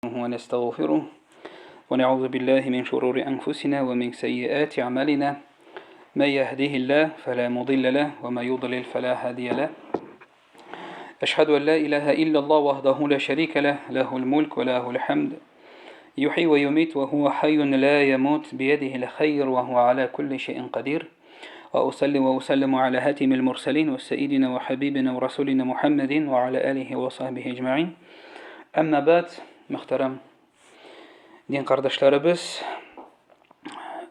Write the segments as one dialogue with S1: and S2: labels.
S1: ونستغفره ونعوذ بالله من شرور أنفسنا ومن سيئات أعمالنا من يهده الله فلا مضل له وما يضلل فلا هادي له أشهد أن لا إله إلا الله وحده لا شريك له له الملك وله الحمد يحيي ويميت وهو حي لا يموت بيده الخير وهو على كل شيء قدير وأسلم على هاتم المرسلين وسيدنا وحبيبنا ورسولنا محمد وعلى آله وصحبه أجمعين أما بعد محترم din kardeşlerimiz,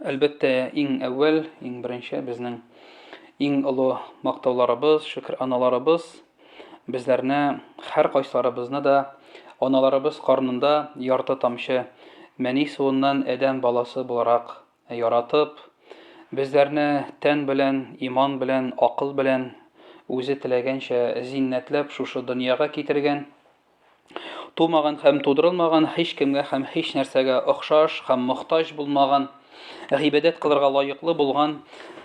S1: elbette en evvel, en birinci bizning en ulug' maqtovlarimiz, shukr analarimiz bizlarni har qaysilarimizni da analarimiz qornida yarti tomchi mani suvidan adam balasi bo'laroq yaratib, bizlarni tan bilan, iymon bilan, aql bilan o'zi tilagancha zinnatlab shu dunyoga keltirgan. Тумаган һәм тудырылмаган, һич кемгә һәм һич нәрсәгә охшаш һәм мохтаҗ булмаган, гыйбадәт кылырга лаеклы булган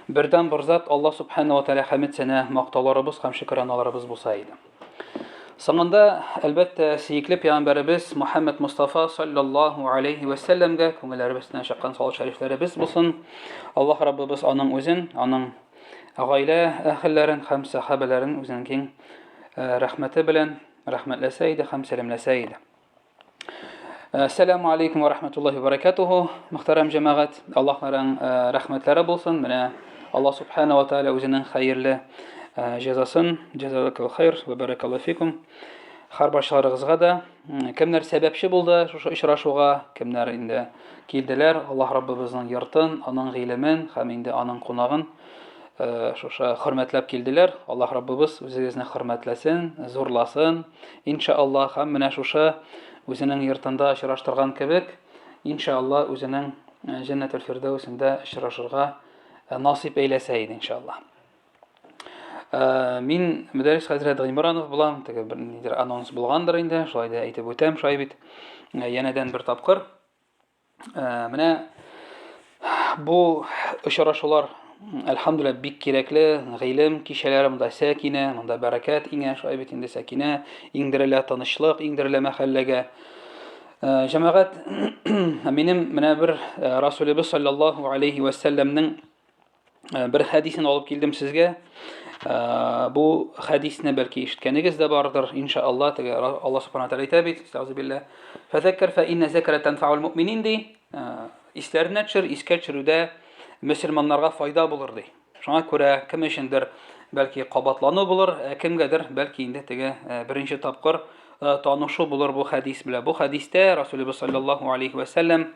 S1: бердән бер зат Алла Субханаһу ва Тааля хәмд сәна мактауларыбыз һәм шөкраналарыбыз булса иде. Соңында әлбәттә сөекле пәйгамбәребез Мөхәммәд Мустафа саллаллаһу алейхи ва сәлләмгә күңелләребезнән чыккан салават шәрифләребез булсын. Аллаһ Раббыбыз аның үзен, аның гаилә әһелләрен һәм сахабаларын үзенең киң рәхмәте белән рәхмәтләсә иде һәм сәламләсә иде. Ассаламу алейкум ва рахматуллахи ва баракатуху. Мөхтәрәм җәмәгать, Аллаһның рәхмәтләре булсын. Менә Алла Субханаһу ва Тааля үзенең хәерле җәзасын, җазалакул хайр ва баракаллаху фикум. Һәр башларыгызга да кемнәр сәбәпче булды шушы очрашуга, кемнәр инде килделәр, Аллаһ Раббыбызның йортын, аның гыйлемен һәм инде аның кунагын шушы хөрмәтләп килделәр. Аллаһ Раббыбыз үзегезне хөрмәтләсен, зурласын. Иншааллах, һәм менә шушы үзенең йортында очраштырган кебек, иншааллах үзенең Җәннәтул Фирдәүсендә очрашырга насип әйләсә иде иншааллах. Мин Мөдәррис хәзрәт Гыймранов булам, теге бер нидер анонс булгандыр инде, шулай да әйтеп үтәм, шулай бит. Янәдән бер тапкыр. Менә бу очрашулар Әлхамдулилlah бик кирәкле, гыйлем кичәләре монда сәкинә, монда бәрәкәт иңә, шулай бит инде сәкинә, иңдерелә тынычлык, иңдерелә мәхәлләгә. Җәмәгать, минем менә бер Расулыбыз саллаллаһу алейхи ва сәлләмнең бер хәдисен алып килдем сезгә. Бу хәдисне бәлки ишеткәнегез дә бардыр, иншааллах. Алла субханаһу ва тааля әйтә бит, әгъзубилlah. Фазаккар фа инна закра танфаул муъминин ди. Исләрне төшер, искә төшерүдә мөселманнарга файда булыр ди. Шуңа күрә кем өчендер бәлки кабатлану булыр, кемгәдер бәлки инде теге беренче тапкыр танышу булыр бу хәдис белән. Бу хәдистә Расулыбыз саллаллаһу алейхи ва сәлләм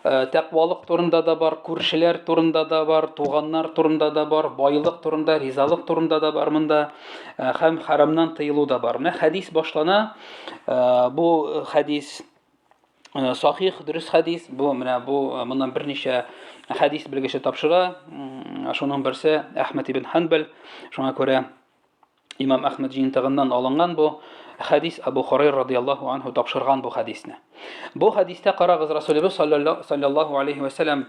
S1: тәкъвалык турында да бар, күршеләр турында да бар, туганнар турында да бар, байлык турында, ризалык турында да бар монда, һәм харамнан тыелу да бар. Менә хәдис башлана. Бу хәдис сахих, дөрес хәдис. Бу менә бу моннан берничә хәдис белгече тапшыра. Шуның берсе Әхмәд ибн Ханбал. Шуңа күрә Имам Әхмәд җыентыгыннан алынган бу хәдис. Абу Хурайра радиллаһу анһу тапшырган бу хәдисне. Бу хәдистә карагыз, Расулыбыз саллаллаһу алейхи ва сәлләм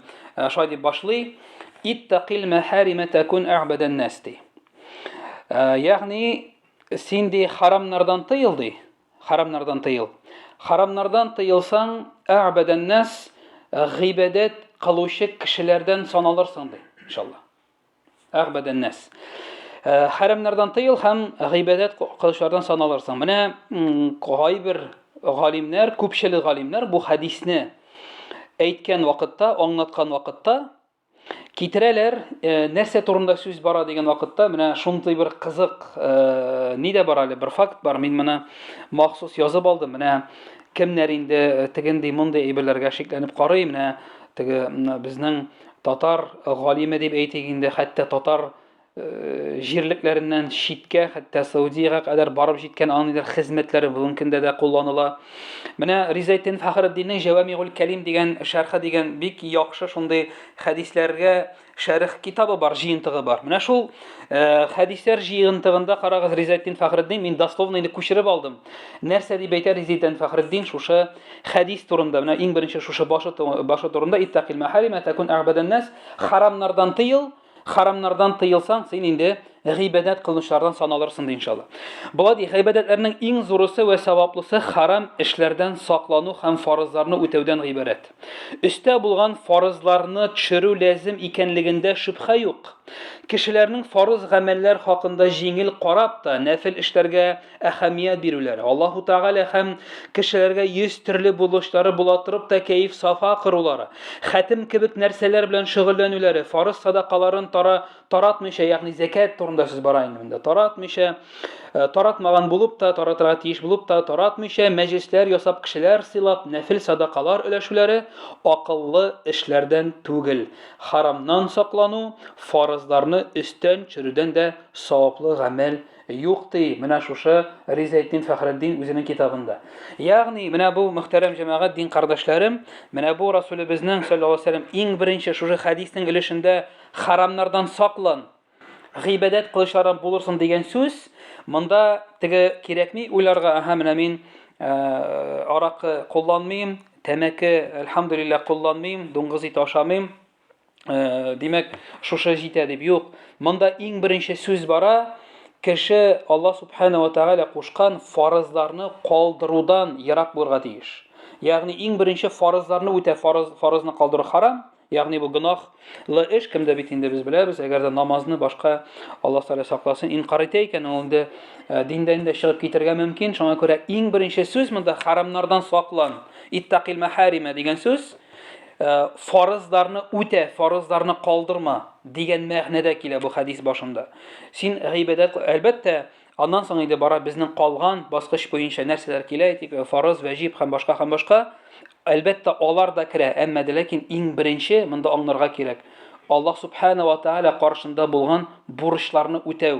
S1: шулай дип башлый: "Иттақил мәхарима такун аъбадан нас." Ягъни син ди харамнардан тыел ди. Харамнардан тыел. Харамнардан тыелсаң, аъбадан нас, гыйбадәт кылучы кешеләрдән саналырсың ди, иншаллах. Аъбадан нас. Харамнардан тыел һәм гыйбадәт кылучылардан саналырсың. Менә кайбер галимнәр, күпчелек галимнәр бу хәдисне әйткән вакытта, аңлаткан вакытта китерәләр, нәрсә турында сүз бара дигән вакытта, менә шундый бер кызык нидә бар әле, бер факт бар. Мин моны махсус язып алдым. Менә кемнәр инде тегендей мондый әйберләргә шикләнеп карый, менә теге безнең татар галиме дип әйтик инде, хәтта татар җирлекләреннән читкә, хәтта Саудиягә кадәр барып җиткән андый хезмәтләре бүген көндә дә кулланыла. Менә Ризайтин Фахриддинның Җавамигул Калим дигән шәрхе дигән бик яхшы шундый хәдисләргә шәрх китабы бар, җыентыгы бар. Менә шул хәдисләр җыентыгында карагыз, Ризайтин Фахриддин, мин дословно инде күчереп алдым. Нәрсә дип әйтә Ризайтин Фахриддин шушы хәдис турында? Менә иң беренче шушы башы турында: "Иттақил мәхарима такун аъбадан нас", харамнардан тыел. Харамнардан тыелсаң, син инде гыйбадәт кылынышлардан саналырсың ди иншалла. Була ди гыйбадәтләрнең иң зурысы ва саваплысы харам эшләрдән саклану һәм фарызларны үтәүдән гыйбарәт. Өстә булган фарызларны төшерү лазим икәнлегендә шөбһә юк. Кешеләрнең фарыз гамәлләр хакында җиңел карап та, нәфил эшләргә әһәмият бирүләре. Аллаһу Тәгалә һәм кешеләргә 100 төрле булышлары була торып та кәеф сафа кырулары, хәтем кебек нәрсәләр белән шөгыльләнүләре, фарыз садакаларын таратмыйча, ягъни закат турында сүз бара инде монда. Таратмаган булып та, таратырга тиеш булып та, таратмыйча мәҗлесләр ясап, кешеләр сыйлап, нәфил садакалар өләшүләре акыллы эшләрдән түгел. Харамнан саклану, фарызларны өстән төшерүдән дә саваплы гамәл юк ди. Менә шушы Ризаетдин Фәхретдин үзенең китабында. Ягъни менә бу мөхтәрәм җәмәгать, дин кардәшләрем, менә бу Расулыбызның саллаллаһу алейһи ва сәллям иң беренче шушы хәдиснең өлешендә харамнардан саклан, гыйбадәт кылышлардан булырсың дигән сүз, монда теге кирәкми уйларга, менә мин аракы кулланмыйм, тәмәке әлхәмдүлиллаһ кулланмыйм, дуңгыз ите ашамыйм, димәк шушы җитә дип юк. Монда иң беренче сүз бара, кеше Аллаһ субхана ва тәгалә кушкан фарызларны калдырудан ерак булырга тиеш. Ягъни иң беренче фарызларны үтә, фарызны калдыру харам. Ягъни бу гынахлы эш, кемдә бит инде без беләбез, әгәр дә намазны башка Аллаһ Тәгалә сакласын инкар итә икән, ул инде диндән дә чыгып китәргә мөмкин. Шуңа күрә иң беренче сүз монда харамнардан саклан, иттақил мәхәриме дигән сүз, фарызларны үтә, фарызларны калдырма дигән мәгънәдә килә бу хадис башында. Син гыйбадәт, әлбәттә, аннан соң инде бара безнең калган баскыч буенча нәрсәләр килә, фарыз, ваҗиб һәм башка. Әлбәттә, алар да керә, әмма ләкин иң беренче монда аңларга кирәк. Аллаһ субхана ва тәгалә каршында булган бурычларны үтәү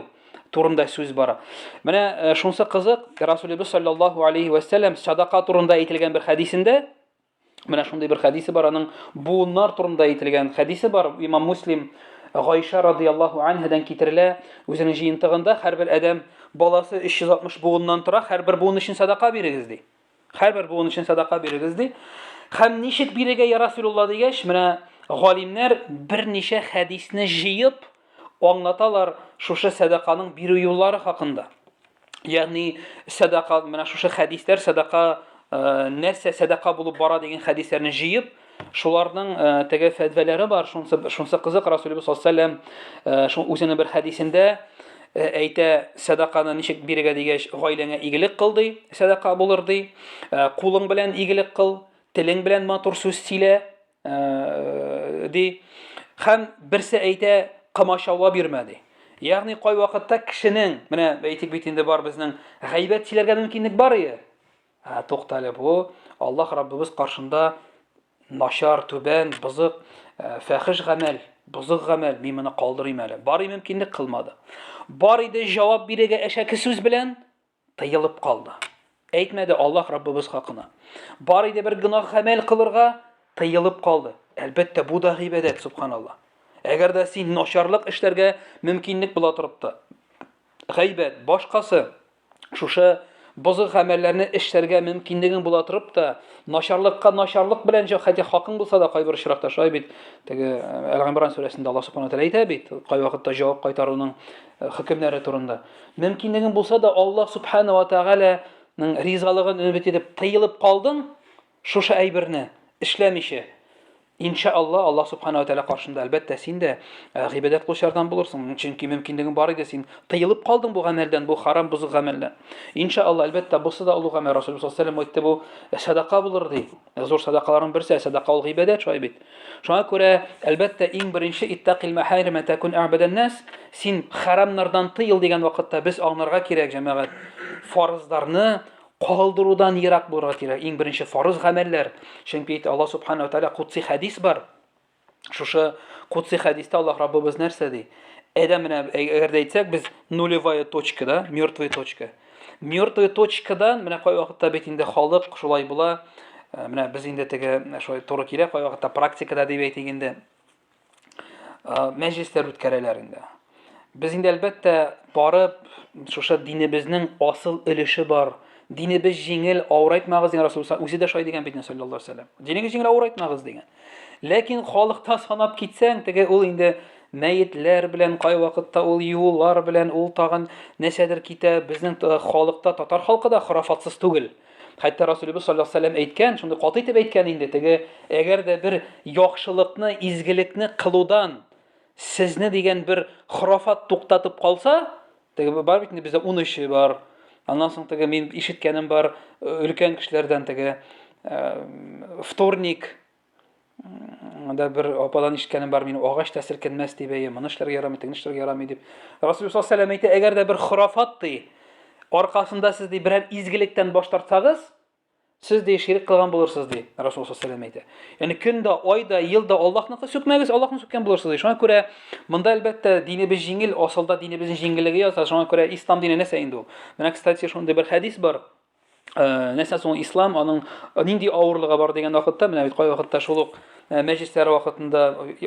S1: турында сүз бара. Менә шунсы кызык, Расулыбыз саллаллаһу алейхи ва сәллям садака турында әйтелгән бер хадисендә, менә шундый бер хадисе бар, аның буыннар турында әйтелгән хадисе бар. Имам Муслим Гайша радиллаһу анһадан китерелә, үзенең җыентыгында һәрбер адәм баласы 360 буыннан тора, һәрбер буын өчен садака бирегез ди. Һәрбер буын өчен садака бирегез ди. Һәм ничек бирергә я Расулулла дигәч, менә галимнәр берничә хадисне җыеп аңлаталар шушы садаканың бирү юллары хакында. Ягъни садака, менә шушы хадисләр садака нәрсә садака булып бара дигән хадисләрне җыеп, шуларның теге фәтвәләре бар. Шунсы кызык, Расулыбыз саллаллаһу алейһи ва сәллям үзенең бер хадисендә әйтә, садаканы ничек бирергә дигәч, гаиләңә игелек кыл ди, садака булыр ди. Кулың белән игелек кыл, телең белән матур сүз сөйлә ди. Һәм берсе әйтә, кымашауга бирмә ди. Ягъни кай вакытта кешенең, менә әйтик бит инде бар безнең гайбәт сөйләргә мөмкинлек бар ие. Туктале, бу Аллаһ Раббыбыз каршында начар, түбән, бызык, фәхиш гамәл, бызык гамәл, мин моны калдырыйм әле. Бары мөмкинлек кылмады. Бар иде җавап бирергә әшәке сүз белән тыелып калды. Әйтмәде Аллаһ Раббыбыз хакына. Бар иде бер гынах гамәл кылырга тыелып калды. Әлбәттә, бу да гыйбадәт, субханаллаһ. Әгәр дә син начарлык эшләргә мөмкинлек була торып та, гыйбадәт башкасы шушы бозык гамәлләрне эшләргә мөмкинлегең була торып та, начарлыкка начарлык белән хәтта хакың булса да кайбер очракта шулай бит. Теге Әл-Гимран сүрәсендә Аллаһ субхана ва тәгалә әйтә бит, кай вакытта җавап кайтаруның хөкемнәре турында. Мөмкинлегең булса да Аллаһ субхана ва тәгаләнең ризалыгын өмет итеп тыелып калдың, шушы әйберне эшләмичә. Иншааллах, Аллаһ субхана ва тәгалә каршында әлбәттә син дә гыйбадәт кылучылардан булырсың. Чөнки мөмкинлегең бар иде, син тыелып калдың бу гамәлдән, бу харам, бузык гамәлдән. Иншааллах, әлбәттә бусы да улуг гамәл. Расулуллаһ саллаллаһу алейһи ва сәллям әйтте, бу садака булыр ди. Зур садакаларның берсе садака, ул гыйбадәт шулай бит. Шуңа күрә әлбәттә иң беренче иттақил мәхәриме тәкун әъбәдән нас, син харамнардан тыел дигән вакытта без аңларга кирәк, җәмәгать. Фарызларны калдырудан ерак булырга кирәк. Иң беренче фарыз гамәлләр. Чөнки Аллаһ субхана ва тәгалә кутси хадис бар. Шушы кутси хадистә Аллаһ Раббыбыз нәрсә ди? Әдәм менә әгәр дә әйтсәк, без нулевая точка, да, мертвая точка. Мертвая точкадан менә кай вакытта бит инде халык шулай була. Менә без инде теге шулай туры килә, кай вакытта практикада дип әйтик инде. Мәҗлесләр үткәрәләр инде. Без инде әлбәттә барып шушы динебезнең асыл өлеше бар. Динебез җиңел, авырайтмагыз дигән Расулуллаһ үзе дә шулай дигән бит саллаллаһу алейһи ва сәллям. Динегез җиңел, авырайтмагыз дигән. Ләкин халыкта санап китсәң, теге ул инде мәетләр белән, кай вакытта ул юллар белән, ул тагын нәрсәдер китә. Безнең халыкта, татар халкы да хорафатсыз түгел. Хәтта Расулыбыз саллаллаһу алейһи ва сәллям әйткән, шундый каты итеп әйткән инде, теге әгәр дә бер яхшылыкны, изгелекне кылудан сезне дигән бер хорафат туктатып калса, теге бар бит инде бездә 13 бар. Аннан соң теге мин ишеткәнем бар өлкән кешеләрдән теге вторник анда бер ападан ишеткәнем бар, мин агач та селкенмәс дип әйе, моны эшләргә ярамый, теге эшләргә ярамый дип. Расулullah саллаллаһу алейһи ва сәллям әйтә, әгәр дә бер хорафат ди, аркасында сез ди берәр изгелектән баш тартсагыз, сез ди ширк кылган булырсыз ди. Расулullah саллаллаһу алейһи ва сәллям әйтә. Ягъни көндә, айда, елда Аллаһныкы сөкмәгез, Аллаһны сөккән булырсыз ди. Шуңа күрә монда әлбәттә динебез җиңел, асылда динебезнең җиңеллеге яза. Шуңа күрә ислам дине нәрсә инде ул? Менә кстати шундый бер хәдис бар. Нәрсә соң ислам, аның нинди авырлыгы бар дигән вакытта, менә бит кай вакытта шул ук мәҗлесләр вакытында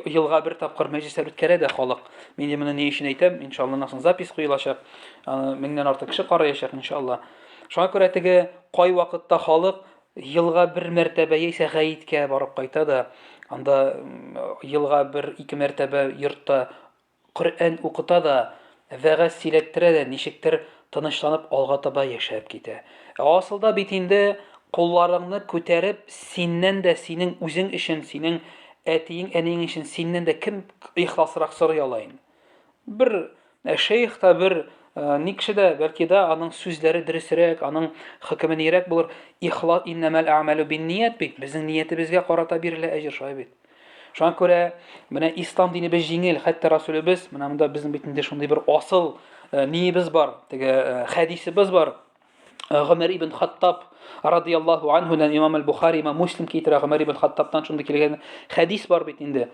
S1: елга бер тапкыр мәҗлесләр үткәрә дә халык. Мин моны ни өчен әйтәм? Иншалла насың запись куелачак. Меңнән артык кеше караячак иншалла. Шуңа күрә теге кай вакытта халык елга бер мәртәбә яисә гаеткә барып кайта да, анда елга бер ике мәртәбә йортта Коръән укыта да, вәгазь сөйләттерә дә, ничектер тынычланып алга таба яшәп китә. Асылда бит инде кулларыңны күтәреп, синнән дә, синең үзең өчен, синең әтиең, әниең өчен синнән дә кем ихласрак сорый ала инде? Бер шейх та бер ни кеше дә, бәлки дә аның сүзләре дөресрәк, аның хөкеме нирәк булыр. Ихлас иннамал аъмалу бинният бит. Безнең ниятебезгә карата бирелә әҗр шулай бит. Шуңа күрә менә ислам динебез җиңел, хәтта Расулыбыз, менә монда безнең бит инде шундый бер асыл ниебез бар, теге хәдисебез бар. Гомәр ибн Хаттаб радиллаһу анһудан Имам аль-Бухари, Имам Муслим китерә, Гомәр ибн Хаттабтан шундый килгән хәдис бар бит инде.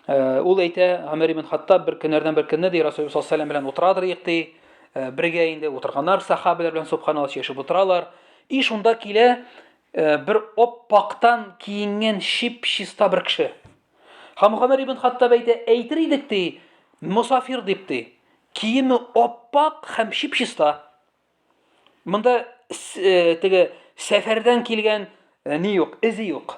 S1: Ул әйтә, Гомәр ибн Хаттаб бер көннәрдән бер көнне ди Расулullah саллаллаһу алейһи ва сәллям белән утырадыр икъти, бергә инде утырганнар, сахабалар белән субханаллах яшәп утыралар. И шунда килә бер оппактан киенгән чиста бер кеше. Һәм Гомәр ибн Хаттаб әйтә, әйтер идек ди, мусафир дип ди. Киеме оппак һәм чиста. Монда теге сәфәрдән килгән ни юк, изе юк.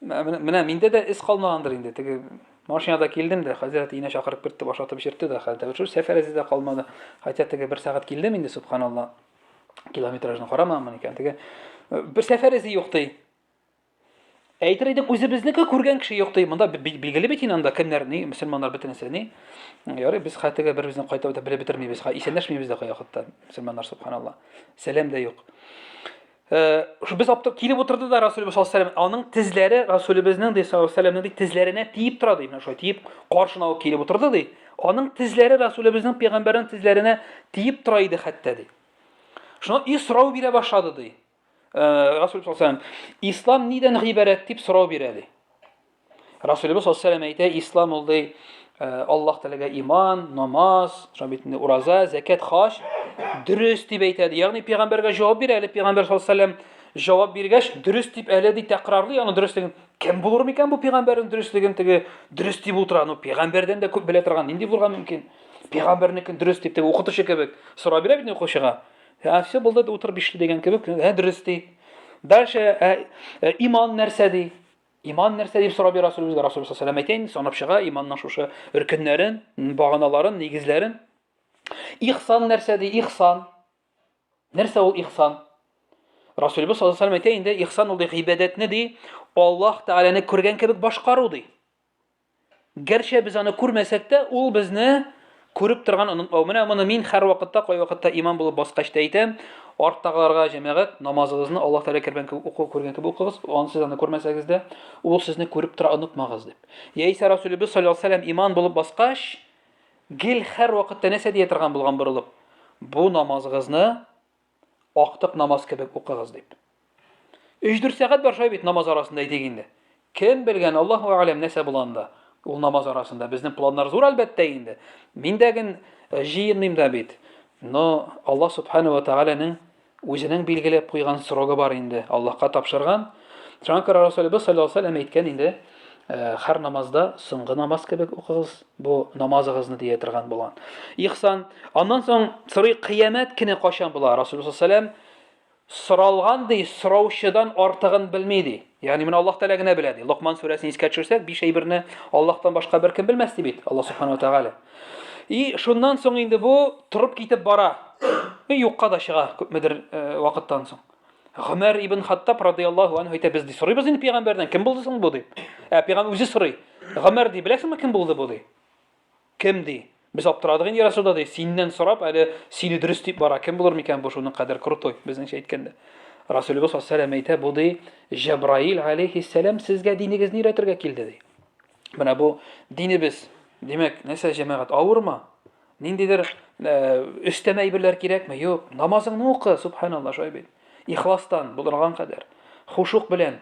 S1: Менә миндә дә из калмагандыр инде. Теге машинада килдем дә, хәзрәт инә чакырып кертте, башатып җиртте дә, хәтта шул сәфәр изе дә калмады. Хәтта теге бер сәгать килдем инде, субханаллах. Километражны карамамын икән. Теге бер сәфәр изе юк ди. Әйтер идек, үзебезнеке күргән кеше юк ди. Монда билгеле бит инде анда кемнәр ни, мөселманнар бөтенесе ни. Ярый, без хәтта бер безне кайтып белеп битермибез, исәнләшмибез дә кая хәтта мөселманнар субханаллах. Сәлам да юк. Шу без аптырап килеп утырды да Расулыбыз саллаллаһу алейһи ва сәллям, аның тезләре Расулыбызның ди саллаллаһу алейһи ва сәллямның тезләренә тиеп тора ди. Менә шулай тиеп, каршына ук килеп утырды ди. Аның тезләре Расулыбызның пәйгамбәрнең тезләренә тиеп тора иде хәтта ди. Шуны исрау бирә башлады ди. Расулыбыз саллаллаһу алейһи ва сәллям, ислам нидән гыйбарәт дип сорау бирә ди. Расулыбыз саллаллаһу алейһи ва сәллям әйтә, ислам ул ди Аллаһ Тәгаләгә иман, намаз, шабитне ураза, закат, хаш дөрес дип әйтә ди. Ягъни пәйгамбәргә җавап бирә, әле пәйгамбәр саллаллаһу алейһи ва сәллям җавап биргәч, дөрес дип әле ди тәкрарлый, аны дөрестлеген. Кем булыр микән бу пәйгамбәрнең дөрестлеген теге дөрес дип утыра? Ну пәйгамбәрдән дә күп белә торган, нинди булырга мөмкин? Пәйгамбәрнекен дөрес дип теге укытучы кебек сорау бирә бит укучыга. Все булды утыр бишле дигән кебек, дөрес ди. Дальше иман нәрсә ди? Иман нәрсә дип сорап бирә Расулыбыз саллаллаһу алейһи ва сәллям әйтә, санап чыга иманның шушы рөкеннәрен, баганаларын, нигезләрен. Ихсан нәрсә ди? Ихсан. Нәрсә ул ихсан? Расулыбыз саллаллаһу алейһи ва сәллям әйтә инде, ихсан ул гыйбадәтне ди, Аллаһ Тәгаләне күргән кебек башкару ди. Гәрчә без аны күрмәсәк тә, ул безне күреп торган онытмау. Менә моны мин һәр вакытта, кай вакытта иман булып баскач та әйтәм, арттагыларга җәмәгать намазыгызны Аллаһ Тәгалә күргән кебек укыгыз, аны сез аны күрмәсәгез дә, ул сезне күреп тора, онытмагыз дип. Яисә Расулыбыз саллаллаһу алейһи ва сәллям иман булып баскач, гел һәр вакытта нәрсә дия торган булган борылып, бу намазыгызны актык намаз кебек укыгыз дип. 3-4 сәгать бар шулай бит намаз арасында әйтик инде. Кем белгән, Аллаһу а'лам нәрсә булганда ул намаз арасында. Безнең планнар зур әлбәттә инде. Мин дәген җыенмыйм да бит. Но Аллаһ субханаһу ва тааляның үзенең билгеләп куйган срогы бар инде. Аллаһка тапшырган. Шуңа күрә Расулыбыз саллаллаһу алейһи ва сәллям әйткән инде, һәр намазда соңгы намаз кебек укыгыз, бу намазыгызны дия торган булган. Ихсан, аннан соң сорый кыямәт көне качан була? Расулыбыз саллаллаһу алейһи ва сәллям соралган ди, сораучыдан артыгын белми ди. Ягъни менә Аллаһ Тәгалә генә белә ди. Лукман сүрәсен искә төшерсәк, 5 әйберне Аллаһтан башка беркем белмәс ди бит. Аллаһ Субханаһу ва Тәгалә. И шуннан соң инде бу торып китеп бара. Юкка да чыга күпмедер вакыттан соң. Гомәр ибн Хаттаб радиллаһу анһу әйтә, без ди сорыйбыз инде пәйгамбәрдән, кем булды соң бу ди. Пәйгамбер үзе сорый. Гомәр ди, беләсеңме кем булды бу ди? Кем ди? Без аптырадык инде Расулда ди, синнән сорап, әле сине дөрес дип бара. Кем булыр микән бу шуның кадәр крутой, безнеңчә әйткәндә. Расулыбыз саллаллаху алейһи ва сәллям әйтә, бу ди Җәбраил алейһиссәлам сезгә динегезне өйрәтергә килде ди. Менә бу динебез, димәк, нәрсә җәмәгать авырмы? Ниндидер өстәмә әйберләр кирәкме? Юк, намазыңны укы, субханаллах, шулай бит. Ихластан булырган кадәр, хушук белән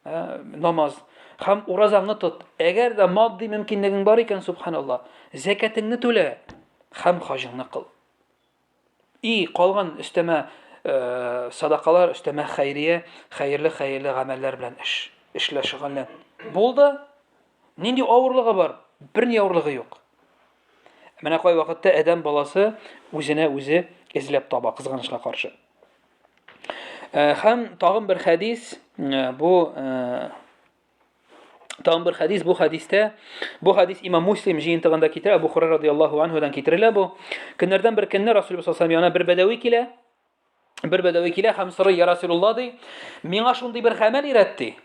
S1: намаз һәм уразаңны тот. Әгәр дә матди мөмкинлегең бар икән, субханаллах, закатыңны түлә һәм хаҗыңны кыл. И калган өстәмә садакалар, өстәмә хәйрия, хәерле гамәлләр белән эшлә шөгыльлән. Булды? Нинди авырлыгы бар? Берни авырлыгы юк. Менә кай вакытта адәм баласы үзенә үзе эзләп таба, кызганычка каршы. Һәм тагын бер хадис, бу хадистә, бу хадис Имам Муслим җыентыгында китерә, Абу Хурайра радиллаһу анһудан китерелә бу. Көннәрдән бер көнне Расул саллаллаху алейһи ва сәллям бер бәдәви килә. Бер бәдәви килә һәм сорый, я Расулуллаһ ди, миңа шундый бер гамәл өйрәтте.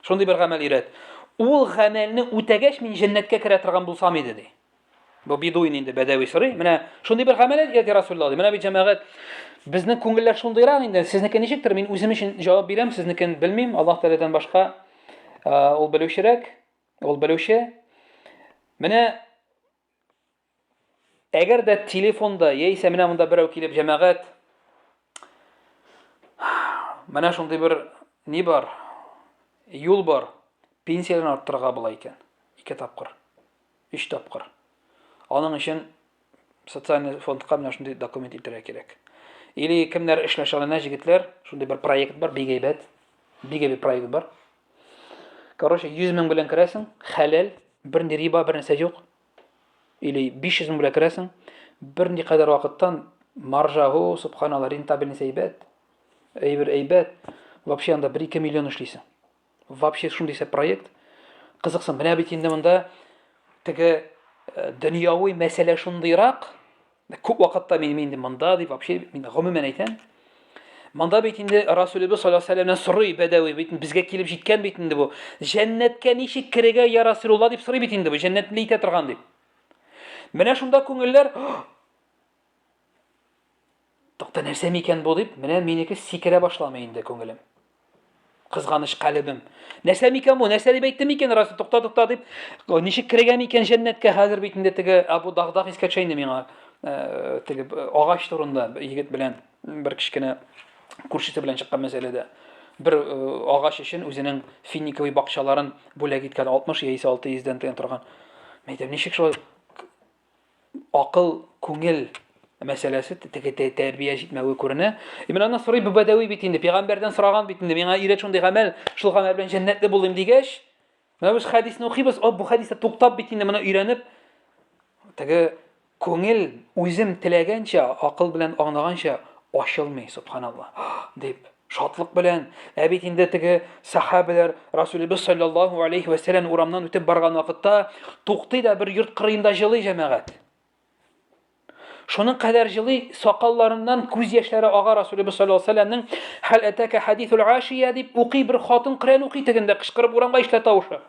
S1: Шундый бер гамәл өйрәт. Ул гамәлне үтәгәч мин җәннәткә керә торган булсам иде ди. Бу бидуин инде бәдәви сорый. Менә шундый бер гамәл өйрәтте Расулуллаһ ди. Менә бит җәмәгать, безнең күңелләр шундыйрак инде. Сезнеке ничектер? Мин үзем өчен җавап бирәм, сезнекен белмим. Аллаһ Тәгаләдән башка ул белүчерәк, ул белүче. Менә әгәр дә телефонда яисә менә монда берәү килеп җәмәгать, менә шундый бер ни бар, юл бар, пенсияны арттырырга була икән. 2 тапкыр, 3 тапкыр. Аның өчен социаль фондка менә шундый документ итәргә кирәк. Или кемнәр эшләшәләренә җегетләр, шундый бер проект бар, бик әйбәт. Бик әйбәт проект бар. Короче, 100 мең белән керәсең, хәләл, бернди риба, бер нәрсә юк. Или 500 мең белән керәсең, бернди кадәр вакыттан маржа, субханаллах, рентабельность әйбәт. Әйбәт. Вообще анда 1-2 миллион эшлисең. Вообще шундый проект. Кызыксың, менә бит инде монда теге дөньяви мәсьәлә шундыйрак. Күп вакытта мин инде монда дип вообще мин гомумән әйтәм. Монда бит инде Расулыбыз саллаллаху алейһи ва сәллямнан сорый бәдәви бит безгә килеп җиткән бит инде бу. Җәннәткә ничек керергә я Расулуллаһ дип сорый бит инде бу, җәннәтне әйтә торган дип. Менә шунда күңелләр токта нәрсә микән бу дип, менә минеке сикерә башламый инде күңелем. Кызганыч калыбым. Нәрсә микән бу? Нәрсә дип әйтте микән Расул? Токта дип, ничек керергә микән җәннәткә хәзер бит инде теге Абу Дагдах искә төшә инде миңа. Теге агач турында егет белән бер кичкенә күршесе белән чыккан мәсьәләдә. Бер агач өчен үзенең финиковый бакчаларын бүләк иткән 60 яисә 600-дән тыйын торган. Мәйтәм, ничек шулай акыл, күңел мәсьәләсе теге тәрбия җитмәве күренә. Менә аны сорый бу бәдәви бит инде, пәйгамбәрдән сораган бит инде, миңа өйрәт шундый гамәл, шул гамәл белән җәннәтле булыйм дигәч, менә без хадисны укыйбыз, бу хадистә туктап бит инде, моны өйрәнеп, теге күңел үзем теләгәнчә, акыл белән аңлаганча ачылмый, субханаллах, дип шатлык белән. Бит инде теге сахабалар Расулыбыз саллаллаһу алейһи ва сәллям урамнан үтеп барган вакытта туктый да бер йорт кырыенда җылый җәмәгать. Шуның кадәр җылый, сакалларыннан күз яшьләре ага. Расулыбыз саллаллаһу алейһи ва сәллямнең хәл атака хадисул ашия дип укый, бер хатын Коръән укый тегендә кычкырып урамга ишетә тавышы.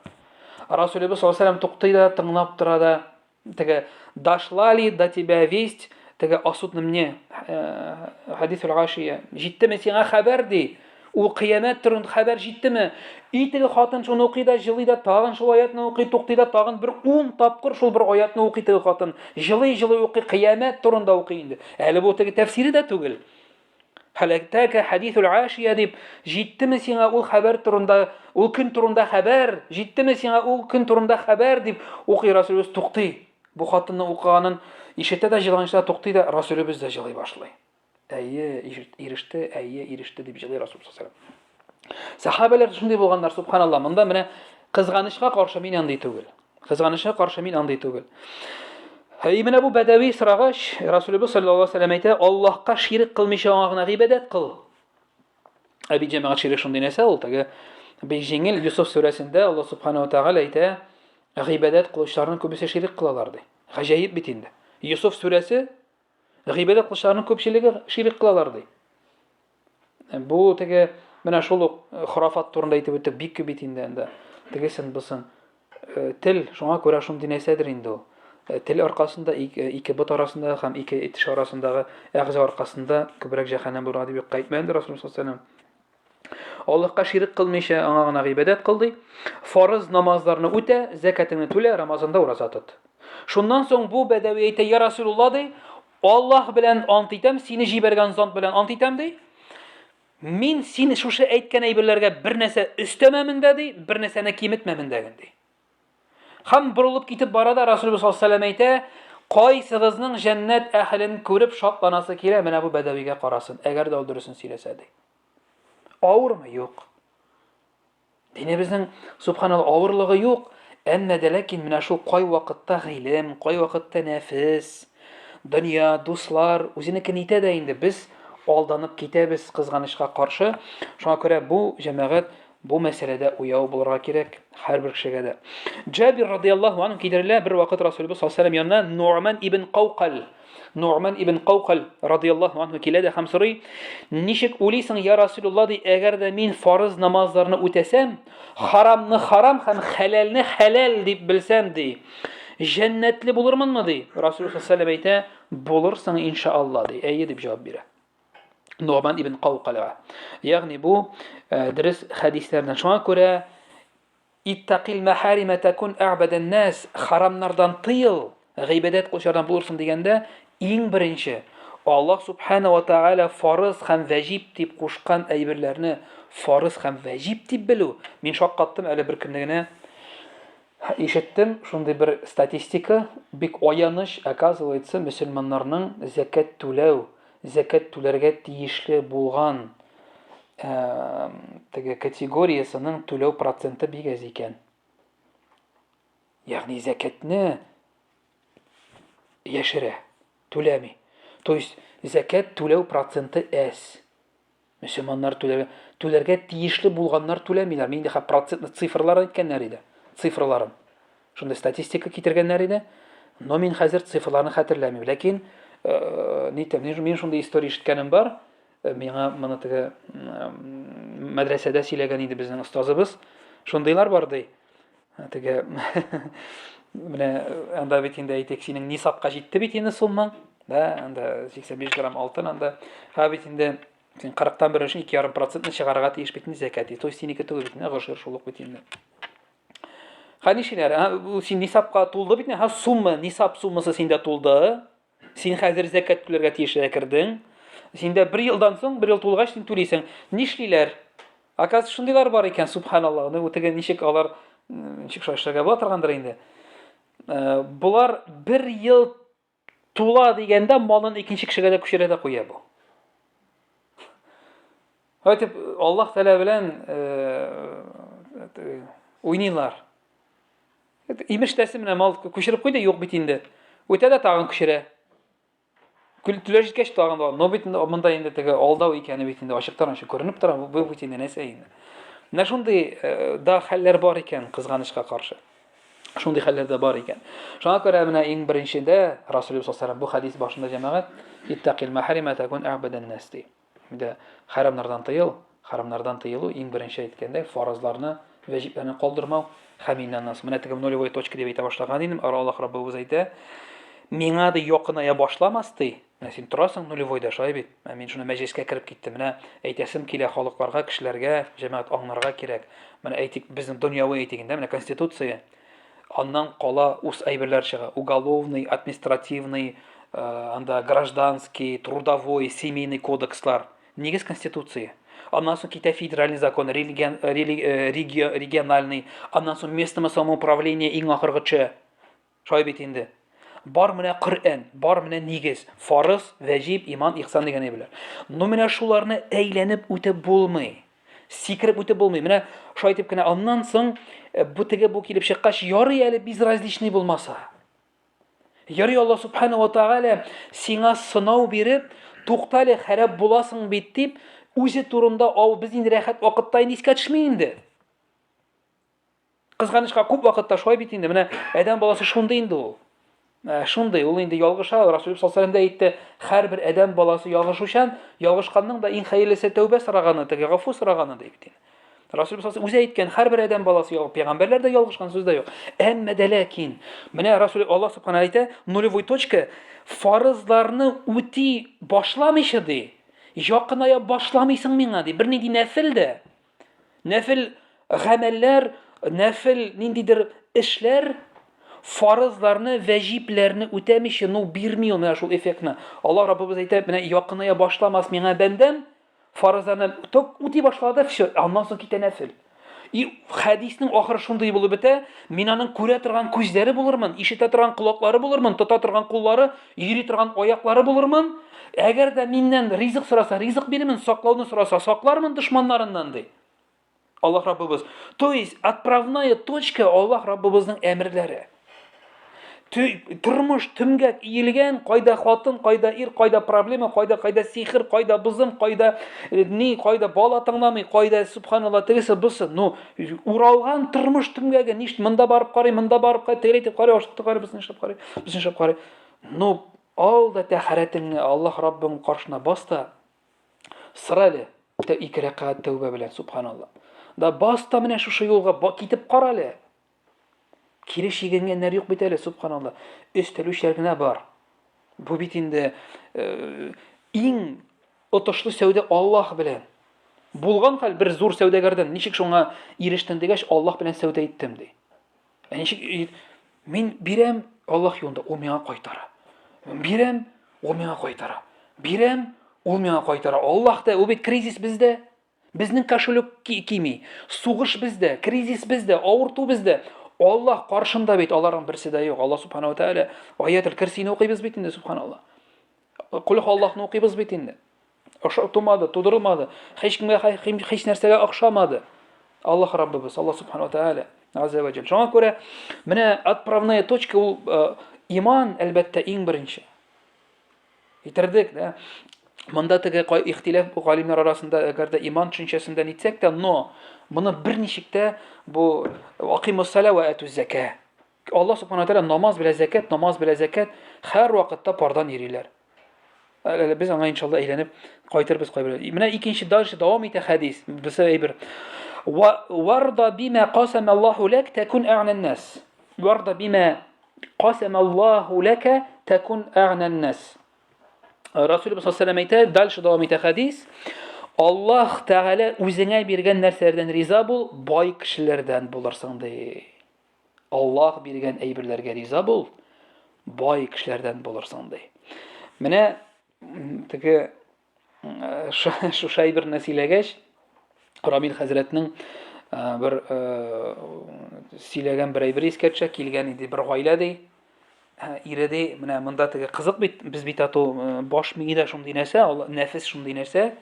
S1: Расулыбыз саллаллаһу алейһи ва сәллям туктый да, тыңлап тора да, теге дашлали до тебя весть, теге асудны мне хадисул ашия, җиттеме сиңа хәбәр ди, ул кыямәт турында хәбәр җиттеме? Теге хатын шуны укый да, җылый да, тагын шул аятны укый, туктый да, тагын бер 10 тапкыр шул бер аятны укый теге хатын. Җылый укый, кыямәт турында укый инде. Әле бу теге тәфсире дә түгел. Халактака хадисул ашия дип, җиттеме сиңа ул хәбәр турында, ул көн турында хәбәр, җиттеме сиңа ул көн турында хәбәр дип укый. Расулыбыз туктый. Бу хатынны укыганын ишетә дә, җылганча туктый да, Расулыбыз да җылый башлый. Иреште дип җылый Расулыбыз саллаллаһу алейһи ва сәллям. Сахабалар шундый булганнар, субханаллах. Монда менә кызганычка каршы мин андый түгел. Кызганычка каршы мин андый түгел. Менә бу бәдәви сорагач, Расулыбыз саллаллаһу алейһи ва сәллям әйтә: "Аллаһка ширик кылмыйча аңа гына гыйбадәт кыл." Бит җәмәгать ширик шундый нәрсә ул, теге бик җиңел Юсуф сүрәсендә Аллаһ субханаһу ва тәгалә әйтә: "Гыйбадәт кылучыларның күбесе ширик кылалар" ди. Гаҗәеп бит инде. Юсуф сүрәсе гыйбадәт кылучыларның күпчелеге ширик кылалар ди. Бу теге менә шул ук хорафат турында әйтеп үттек, бик күп бит инде. Тегесен бусын. Тел шуңа күрә шундый нәрсәдер инде ул. Тел аркасында ике бот арасында һәм ике теш арасындагы әгъза аркасында күбрәк җәһәннәм булыр дип әйтмәгәндер Расулullah sallallahu aleyhi ve sellem. Аллаһка ширик кылмыйча аңа гына гыйбадәт кыл ди. Фарыз намазларны үтә, закатыңны түлә, Рамазанда ураза тот. Шуннан соң бу бәдәви әйтә: "Я Расулулла ди, Аллаһ белән ант итәм, сине җибәргән зат белән ант итәм ди. Мин син шушы әйткән әйберләргә бер нәрсә өстәмәмен дә ди, бер нәрсәне киметмәмен дә ди." Һәм борылып китеп барада Расулullah sallallahu aleyhi ve sellem әйтә: "Кайсыгызның җәннәт әһлен күреп шатланасы килә, менә бу бәдәвигә карасын, әгәр дә ул дөресен сөйләсә" ди. Авырмы? Юк. Динебезнең субханаллах авырлыгы юк. Әмма дә ләкин менә шул кай вакытта гыйлем, кай вакытта нәфес, дөнья, дуслар үзенекен итә дә инде без алданып китәбез кызганычка каршы. Шуңа күрә бу җәмәгать бу мәсьәләдә уяу булырга кирәк һәрбер кешегә дә. Җабир радиллаһу анһу китерелә, бер вакыт Расулыбыз саллаллаһу алейһи ва сәллям янына Нуъман ибн Каукал радиллаһу анһу килә дә һәм сорый: "Ничек уйлыйсың, я Расулулла ди, әгәр дә мин фарыз намазларны үтәсәм, харамны харам һәм хәләлне хәләл дип белсәм ди, җәннәтле булырмынмы?" ди. Расулулlah саллаллаһу алейһи ва сәллям әйтә: "Булырсың иншаалла" ди. Әйе дип җавап бирә. Нуъман ибн Каукалга. Ягъни бу дөрес хәдисләрдән. Шуңа күрә иттақил мәхарима такун а'бадан нас, харамнардан тыйыл, гыйбадәт кылучылардан булырсың дигәндә, иң беренче Аллаһ субхана ва тааля фарыз һәм ваҗиб дип кушкан әйберләрне фарыз һәм ваҗиб дип белү. Мин шаккаттым әле бер көнне генә ишеттем шундый бер статистика, бик аяныч, оказывается, мөселманнарның закат түләргә тиешле булган теге категориясының түләү проценты бик аз икән. Ягъни закатны яшерә, түләми. То есть закат түләү проценты аз. Мөселманнар түләргә тиешле булганнар түләмиләр. Мин дә процентны цифрлар әйткәннәр иде. Цифрларын. Шунда статистика китергәннәр иде. Но мин хәзер цифрларны хәтерләмим. Ләкин мин шундый история ишеткәнем бар. Миңа моны теге мәдрәсәдә сөйләгән иде безнең остазыбыз. Шундыйлар бар ди. Теге менә анда бит инде әйтик, синең нисапка җитте бит инде суммаң. Да, анда 85 грамм алтын анда. Бит инде син 40-тан бер өчен 2,5% чыгарырга тиеш бит инде закат. То есть синеке түгел бит инде, гашыр шулык бит инде. Ханишиләр, син нисапка тулды бит инде, сумма, нисап суммасы синдә тулды. Син хәзер закат түләргә тиешле кирдең. Синдә 1 елдан соң, 1 ел тулгач син түлисең. Нишлиләр? Аказ шундыйлар бар икән, субханаллах. Ул теге ничек алар ничек шашларга була торгандыр инде. Булар 1 ел тула дигәндә малын икенче кешегә дә күчерә дә куя бу. Әйтеп, Аллаһ Тәгалә белән уйныйлар. Имештәсе менә мал күчереп куйды, юк бит инде. Үтә дә тагын күчерә. Түләр җиткәч тагын да, но бит монда инде теге алдау икәне бит инде ачыктан ачык күренеп тора, бу бит инде нәрсә инде. Менә шундый да хәлләр бар икән кызганычка каршы. Шундый хәлләр дә бар икән. Шуңа күрә менә иң беренчедә Расулullah sallallahu aleyhi ve sellem бу хадис башында җәмәгать иттақил мәхарима такун а'бадан нас ди. Менә харамнардан тыелу иң беренче әйткәндә фаразларны, ваҗибләрне калдырмау хәминнән нас. Менә теге нулевой точка дип әйтә башлаган идем. Аллаһ Раббыбыз әйтә: "Миңа да якыная башламас ди." Менә син торасың нулевойда шулай бит. Мин шуны мәҗлескә кирип киттем. Менә әйтәсем килә халыкларга, кешеләргә, җәмәгать аңларга кирәк. Менә әйтик, безнең дөньяви әйтегендә менә конституция. Аннан кала үз әйберләр чыга. Уголовный, административный, анда гражданский, трудовой, семейный кодекслар. Нигез конституция. Аннан соң китә федеральный закон, региональный, аннан соң местное самоуправление иң ахыргычы. Шулай бит инде. Бар менә Коръән, бар менә нигез, фарыз, ваҗиб, иман, ихсан дигән әйберләр. Но менә шуларны әйләнеп үтеп булмый. Сикереп үтеп булмый. Менә шулай итеп кенә аннан соң бу килеп чыккач ярый әле безразличный булмаса. Ярый, Алла субхана ва тағала сиңа сынау биреп, туктале харап буласың бит дип, үзе турында без инде рәхәт вакытта инде искә төшми инде. Кызганычка күп вакытта шулай бит инде. Менә адәм баласы шундый инде ул. Шундый, ул инде ялгыша. Расул саллаллаху алейхи ва саллям да әйтте, һәрбер адәм баласы ялгышучан, ялгышканның да иң хәерлесе тәүбә сораганы, теге гафу сораганы дип. Расул саллаллаху үзе әйткән, һәрбер адәм баласы ялгыш, пәйгамбәрләр дә ялгышкан сүз дә юк. Әмма дә ләкин, менә Расул Аллаһ субхана әйтә, нулевой точка, фарызларны үти башламыйча ди. Якыная башламыйсың миңа ди. Бернинди нәфил дә. Нәфил гамәлләр, нәфил ниндидер эшләр фарызларны, вәҗипләрне үтәмичә, бирми ул менә шул эффектны. Аллаһ Раббыбыз әйтә, менә якыная башламас миңа бәндәм, фарызларны үти башлады, все, аннан соң китә нәфил. И хәдиснең ахыры шундый булып бетә, мин аның күрә торган күзләре булырмын, ишетә торган колаклары булырмын, тота торган куллары, йөри торган аяклары булырмын. Әгәр дә миннән ризык сораса, ризык бирермен, саклауны сораса, саклармын дошманнарыннан ди. Аллаһ Раббыбыз. То есть отправная точка Аллаһ Раббыбызның әмерләре. Тормыш төмгәк иелгән, кайда хатын, кайда ир, кайда проблема, кайда сихр, кайда бызым, кайда кайда бала тыңламый, кайда субханалла тегесе бусы. Уралган тормыш төмгәгә ништ монда барып карый, монда барып карый, тегеләйтеп карый, ашыкты карый, безне шап карый, безне шап карый. Ал да тәхәрәтеңне Аллаһ Раббың каршына баста. Сыралы, 2 рәкать тәүбә белән субханалла. Да баста менә шушы юлга китеп каралы. Кире шигенгәннәр юк бит әле, субханалла. Өстәлүчләр генә бар. Бу бит инде иң отышлы сәүдә Аллаһ белән. Булган хәл бер зур сәүдәгәрдән ничек шуңа ирештем дигәч, Аллаһ белән сәүдә иттем ди. Ничек мин бирәм, Аллаһ юлында, ул миңа кайтара. Бирәм, ул миңа кайтара. Бирәм, ул миңа кайтара. Аллаһ та, ул бит кризис бездә. Безнең кошелек кими. Сугыш бездә, кризис бездә, авырту бездә. Аллаһ каршында бит, аларның берсе дә юк. Аллаһ субхана ва тааля аятул Курсине укыйбыз бит инде, субханалла. Кул Аллаһны укыйбыз бит инде. Тумады, тудырылмады. Һеч кемгә һеч нәрсәгә охшамады. Аллаһ Раббыбыз, Аллаһ субхана ва тааля, азza ва джалл. Шуңа күрә менә отправная точка ул иман, әлбәттә, иң беренче. Итердек, да. Монда теге ихтилаф галимнәр арасында, әгәр дә иман төшенчәсендә әйтсәк тә, моны берничек тә бу акимус сала ва атуз зака. Аллаһ субхана ва тааля намаз белән закат һәр вакытта пардан йөриләр. Без аңа иншалла әйләнеп кайтырбыз кайбер. Менә икенче дальше дәвам итә хәдис. Без әйбер. Варда бима qasama Аллаһу лак такун а'на an-нас. Варда бима qasama Аллаһу лак такун а'на an-нас. Расул саллаллаху алейхи әйтә, дальше дәвам итә хәдис. Аллаһ Тәгалә үзеңә биргән нәрсәләрдән риза бул, бай кешеләрдән булырсың ди. Аллаһ биргән әйберләргә риза бул, бай кешеләрдән булырсың ди. Менә теге шушай бер нәсиләгәч, Рамил хәзрәтнең бер сөйләгән бер әйбер искә төшә, килгән иде бер гаилә ди. Иреде, менә монда теге кызык бит, без бит ату баш миңдә шундый нәрсә, нәфис шундый нәрсә.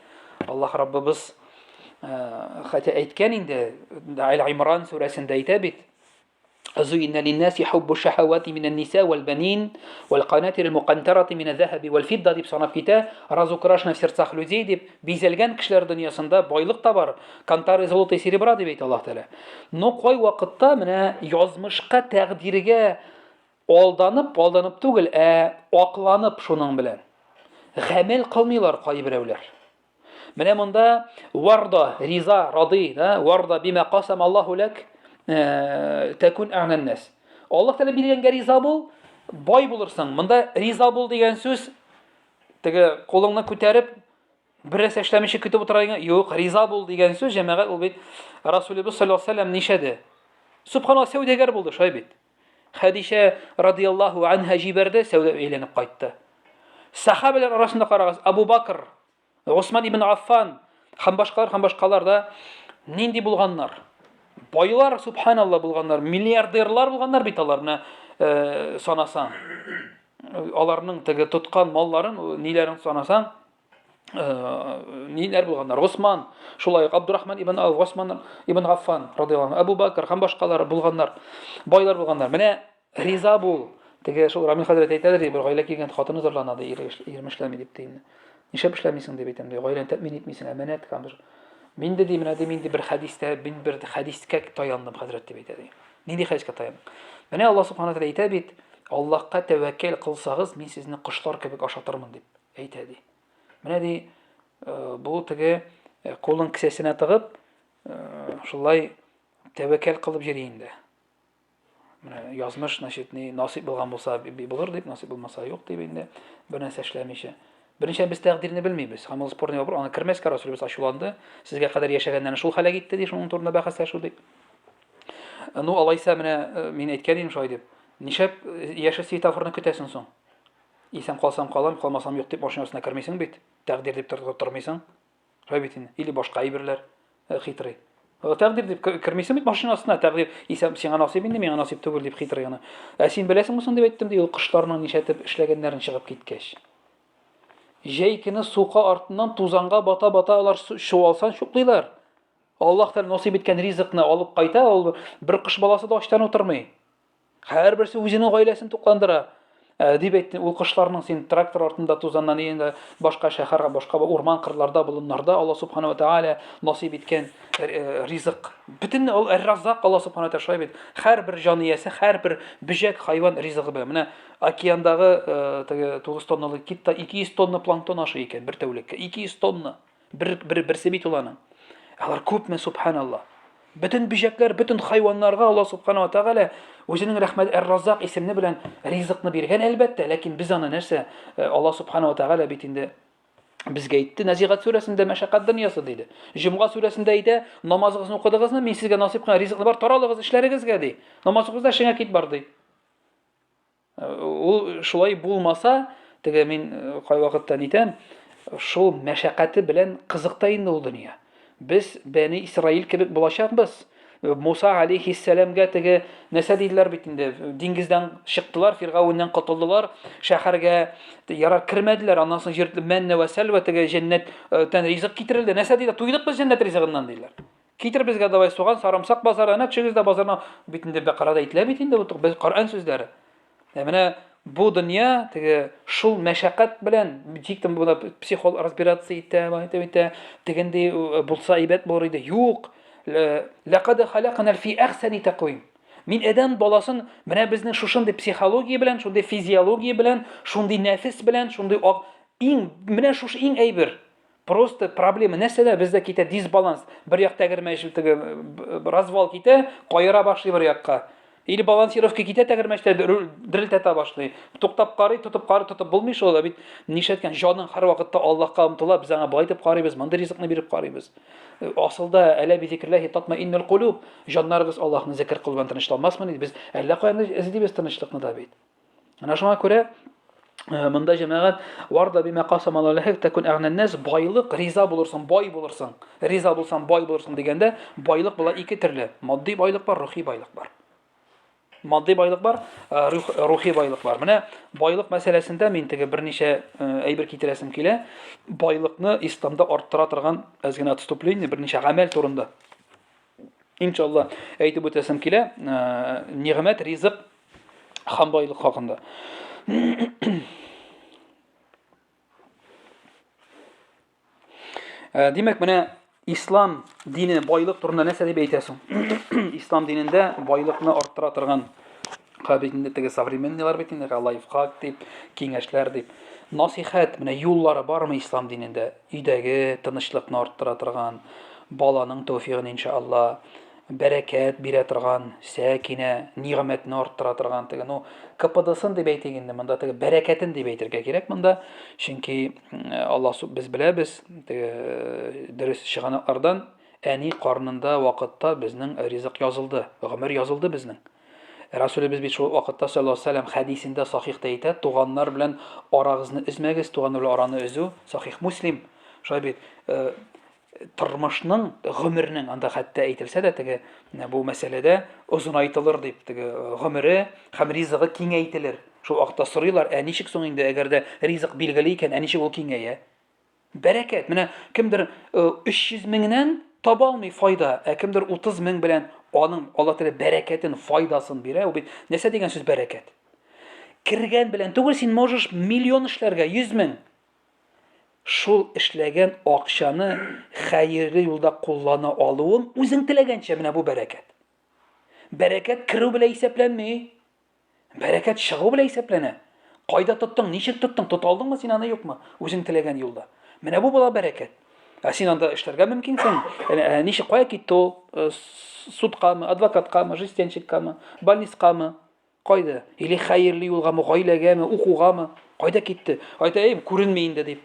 S1: Аллаһ Раббыбыз хәтта әйткән инде, Аль-Имран сүрәсендә әйтә бит. أزين للناس حب الشهوات من النساء والبنين والقناطر المقنطرة من الذهب والفضة дип санап китә. Разукрашна в сердцах людей дип бизәлгән кешеләр дөньясында байлык та бар. Кантары золото и серебра дип әйтә Аллаһ Тәгалә. Но кай вакытта менә язмышка, тәкъдиргә алданып түгел, акланып шуның белән гамәл кылмыйлар кайберәүләр. Менә монда варда, риза, ради, да, варда бима qasama Аллаһу лак такун а'на an-нас. Аллаһ Тәгалә биргәнгә риза бул, бай булырсың. Монда риза бул дигән сүз теге кулыңны күтәреп берәс эшләмичә көтеп утырган, юк, риза бул дигән сүз җәмәгать ул бит Расулыбыз саллаллаху алейхи ва саллям нишәде. Субханаллаһ, сәүдәгәр булды шулай бит. Хәдишә радиллаһу анха җибәрде, сәүдә әйләнеп кайтты. Сахабалар арасында карагыз, Абу Бакр, Усман ибн Аффан һәм башкалар да нинди булганнар? Байлар, субханалла, булганнар, миллиардерлар булганнар бит аларны санасаң. Аларның теге тоткан малларын, ниләрен санасаң, ниләр булганнар? Усман, шулай Абдурахман ибн Усман ибн Аффан радиллаһу, Абу Бакр һәм башкалар булганнар, байлар булганнар. Менә риза бул, Теге шул Рамил хәзрәт әйтәдер, бер гаилә килгән хатыны зарлана ди, ирем эшләми дип тиен. Нишләп эшләмисең дип әйтәм ди, гаиләне тәэмин итмисең, әманәт камыр. Мин дә ди, менә ди, мин дә бер хәдистә, мин бер хәдискә таяндым хәзрәт дип әйтә ди. Нинди хәдискә таяндым? Менә Аллаһ Субханаһу тәгалә әйтә бит, Аллаһка тәвәккәл кылсагыз, мин сезне кошлар кебек ашатырмын дип әйтә ди. Менә ди, бу теге кулын кесәсенә тыгып, шулай тәвәккәл кылып йөри инде. Менә язмыш, значит, насыйп булган булса булыр дип, насыйп булмаса юк дип инде, бер нәрсә эшләмичә. Беренче без тәкъдирне белмибез. Һәм ул спорный вопрос, аны кермәскә Расулыбыз ачуланды. Сезгә кадәр яшәгәннәрне шул хәлгә китте ди, шуның турында бәхәсләшү дип. Ну, алайса менә мин әйткән идем шулай дип. Нишәп яшә светофорны көтәсең соң? Исән калсам калам, калмасам юк дип машинасына кермисең бит. Тәкъдир дип тормыйсың. Шулай бит инде. Или башка әйберләр хитрый. Тәкъдир дип кермисең бит машинасына, тәкъдир исән сиңа насыйп инде, миңа насыйп түгел дип хитрый аны. Син беләсеңме соң дип әйттем ди, ул кошларның нишәтеп эшләгәннәрен чыгып киткәч. Җәй көне сука артыннан тузанга бата-бата алар шуалсан шуклыйлар. Аллаһ Тәгалә насыйп иткән ризыкны алып кайта, ул бер кош баласы да ачтан утырмый. Һәрберсе үзенең гаиләсен тукландыра. Дип әйтте, ул кошларның син трактор артында тузаннан инде башка шәһәргә, башка урман кырларда, болыннарда Аллаһ Субханаһу ва Тәгалә насыйп иткән ризык. Бөтен ул Ар-Раззак Аллаһ Субханаһу ва Тәгалә бит. Һәрбер җаниясе, һәрбер бөҗәк, хайван ризыгы белән. Менә океандагы теге 9 тонналык китта 200 тонна планктон ашый икән бер тәүлеккә. 200 тонна. Берсе бит ул аның. Алар күпме, субханаллах. Бөтен бөҗәкләр, бөтен хайваннарга Аллаһ Субханаһу ва Тәгалә үзенең рәхмәт Ар-Раззак исеме белән ризыкны биргән әлбәттә, ләкин biz аны нәрсә Аллаһ Субханаһу ва Тәгалә бит инде безгә әйтте, Назигат сүрәсендә мәшәкать дөньясы диде. Җомга сүрәсендә әйтә, намазыгызны укыдыгызмы, мин сезгә насыйп кылган ризыкны бар, таралыгыз эшләрегезгә ди. Намазыгызда эшеңә кит бар ди. Ул шулай булмаса, теге мин кай вакытта әйтәм, шул мәшәкате белән кызыкта инде ул дөнья. Без Бәни Исраил кебек булачакбыз. Муса алейхиссаламга теге нәрсә диделәр бит инде, диңгездән чыктылар, Фиргавеннән котылдылар, шәһәргә ярар кермәделәр, аннан соң җир мәннә ва сәлва теге җәннәттән ризык китерелде. Нәрсә диде? Туйдык без җәннәт ризыгыннан диделәр. Китер безгә давай суган, сарымсак базарына чыгыз да базарына бит инде Бәкарада әйтелә бит инде бу без Коръән сүзләре. Менә бу дөнья теге шул мәшәкать белән диктем була психолог разбираться итә, тегенди булса әйбәт булыр иде. Юк. Лaqad khalaqna fi ahsani taqwim. Мин адәм баласын менә безнең шушындый психология белән, шундый физиология белән, шундый нәфес белән, шундый иң менә шушы иң әйбер. Просто проблема нәрсәдә бездә китә дисбаланс. Бер як тәгәрмәч теге развал китә, кайыра башлый бер якка. Или балансировка китә тәгәрмәчтә дерелтә башлый. Туктап карый, тотып булмый шул бит. Нишәткән җаның һәр вакытта Аллаһка омтыла, без аңа байтып карыйбыз, монда ризыкны биреп карыйбыз. Асылда әлә би зикрләһи татмаиннул кулуб, җаннарыбыз Аллаһны зикр кылган тынычланмасмы дип без әллә каян эзлибез тынычлыкны да бит. Ана шуңа күрә монда җәмәгать варда бима касама Аллаһ такун агнан нас, байлык, риза булырсың, бай булырсың. Риза булсаң, бай булырсың дигәндә, байлык була ике төрле. Матди байлык бар, рухи байлык бар. Матди байлык бар, рухи байлык бар. Менә байлык мәсьәләсендә мин теге берничә әйбер китерәсем килә. Байлыкны исламда арттыра торган әзгенә отступление, берничә гамәл турында. Иншалла әйтеп үтәсем килә, нигъмәт, ризык һәм байлык хакында. Димәк, менә ислам дине байлык турында нәрсә дип әйтәсең? Ислам динендә байлыкны арттыра торган кабинетте теге современныйлар бит инде, лайфхак дип, киңәшләр дип, насихат, менә юллары бармы ислам динендә? Өйдәге тынычлыкны арттыра торган, баланың тәүфигын иншалла, бәрәкәт бирә торган, сәкинә, нигъмәтне арттыра торган теге, КПД-сын дип әйтик инде, монда теге бәрәкәтен дип әйтергә кирәк монда. Чөнки Аллаһ без беләбез, теге дөрес чыганаклардан әни карнында вакытта безнең ризык язылды, гомер язылды безнең. Расулыбыз бит шул вакытта саллаллаһу алейһи ва саллям хадисендә сахихта әйтә, туганнар белән арагызны өзмәгез, туганнар белән араны өзү, сахих Муслим. Шулай бит тормышның, гомернең анда хәтта әйтелсә дә теге бу мәсьәләдә озын айтылыр дип, теге гомере һәм ризыгы киңәйтелер. Шул вакытта сорыйлар, ничек соң инде әгәр дә ризык билгеле икән, ничек ул киңәя? Бәрәкәт. Менә кемдер 300 меңнән таба алмый файда, кемдер 30 мең белән аның Аллаһ Тәгалә бәрәкәтен, файдасын бирә. Ул бит нәрсә дигән сүз бәрәкәт? кергән белән түгел, син можешь миллион эшләргә, 100,000. Шул эшләгән акчаны хәерле юлда куллана алуың үзең теләгәнчә менә бу бәрәкәт. Бәрәкәт кирү белән исәпләнми. Бәрәкәт чыгу белән исәпләнә. Кайда тоттың, ничек тоттың, тота алдыңмы син аны юкмы? Үзең теләгән юлда. Менә бу була бәрәкәт. Син анда эшләргә мөмкинсең. Ничек кая китте ул? Судкамы, адвокаткамы, жестянщиккамы, больницкамы? Кайда? Или хәерле юлгамы, гаиләгәме, укугамы? Кайда китте? Әйтәйем, күренми инде дип.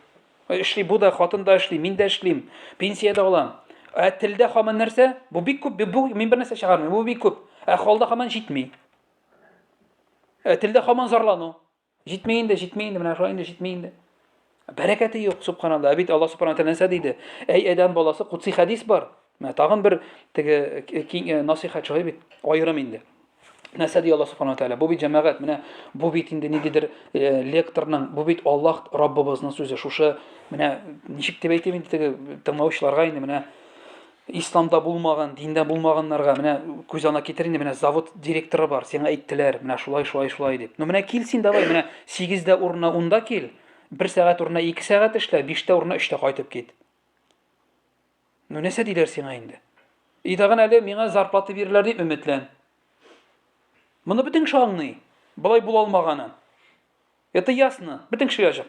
S1: Эшли бу да, хатын да эшли, мин дә эшлим. Пенсияда алам. Телдә һаман нәрсә? Бу бик күп, мин бер нәрсә чыгармыйм. Бу бик күп. Халда һаман җитми. Телдә һаман зарлану. Җитми инде, менә шулай инде җитми инде. Бәрәкәте юк, субханалла. Бит Аллаһ субхана тәала нәрсә диде? Әй адәм баласы, кутси хадис бар. Менә тагын бер теге насихат шулай бит, аерым инде. Нәрсә ди Аллаһ субхана тәала? Бу бит җәмәгать, менә бу бит инде ниндидер лекторның, бу бит Аллаһ Раббыбызның сүзе. Шушы менә ничек дип әйтим инде теге тыңлаучыларга инде менә исламда булмаган, диндә булмаганнарга менә күз ана китер инде, менә завод директоры бар, сиңа әйттеләр, менә шулай дип. Ну менә кил син давай, менә 8дә урынына 10да кил. 1 сәгать урынына 2 сәгать эшлә, 5тә урынына 3тә кайтып кит. Ну нәрсә диләр сиңа инде? Идаган әле миңа зарплата бирерләр дип өметлән. Моны бөтен шаңный. Булай була алмаганын. Это ясно. Бөтен шуяҗак.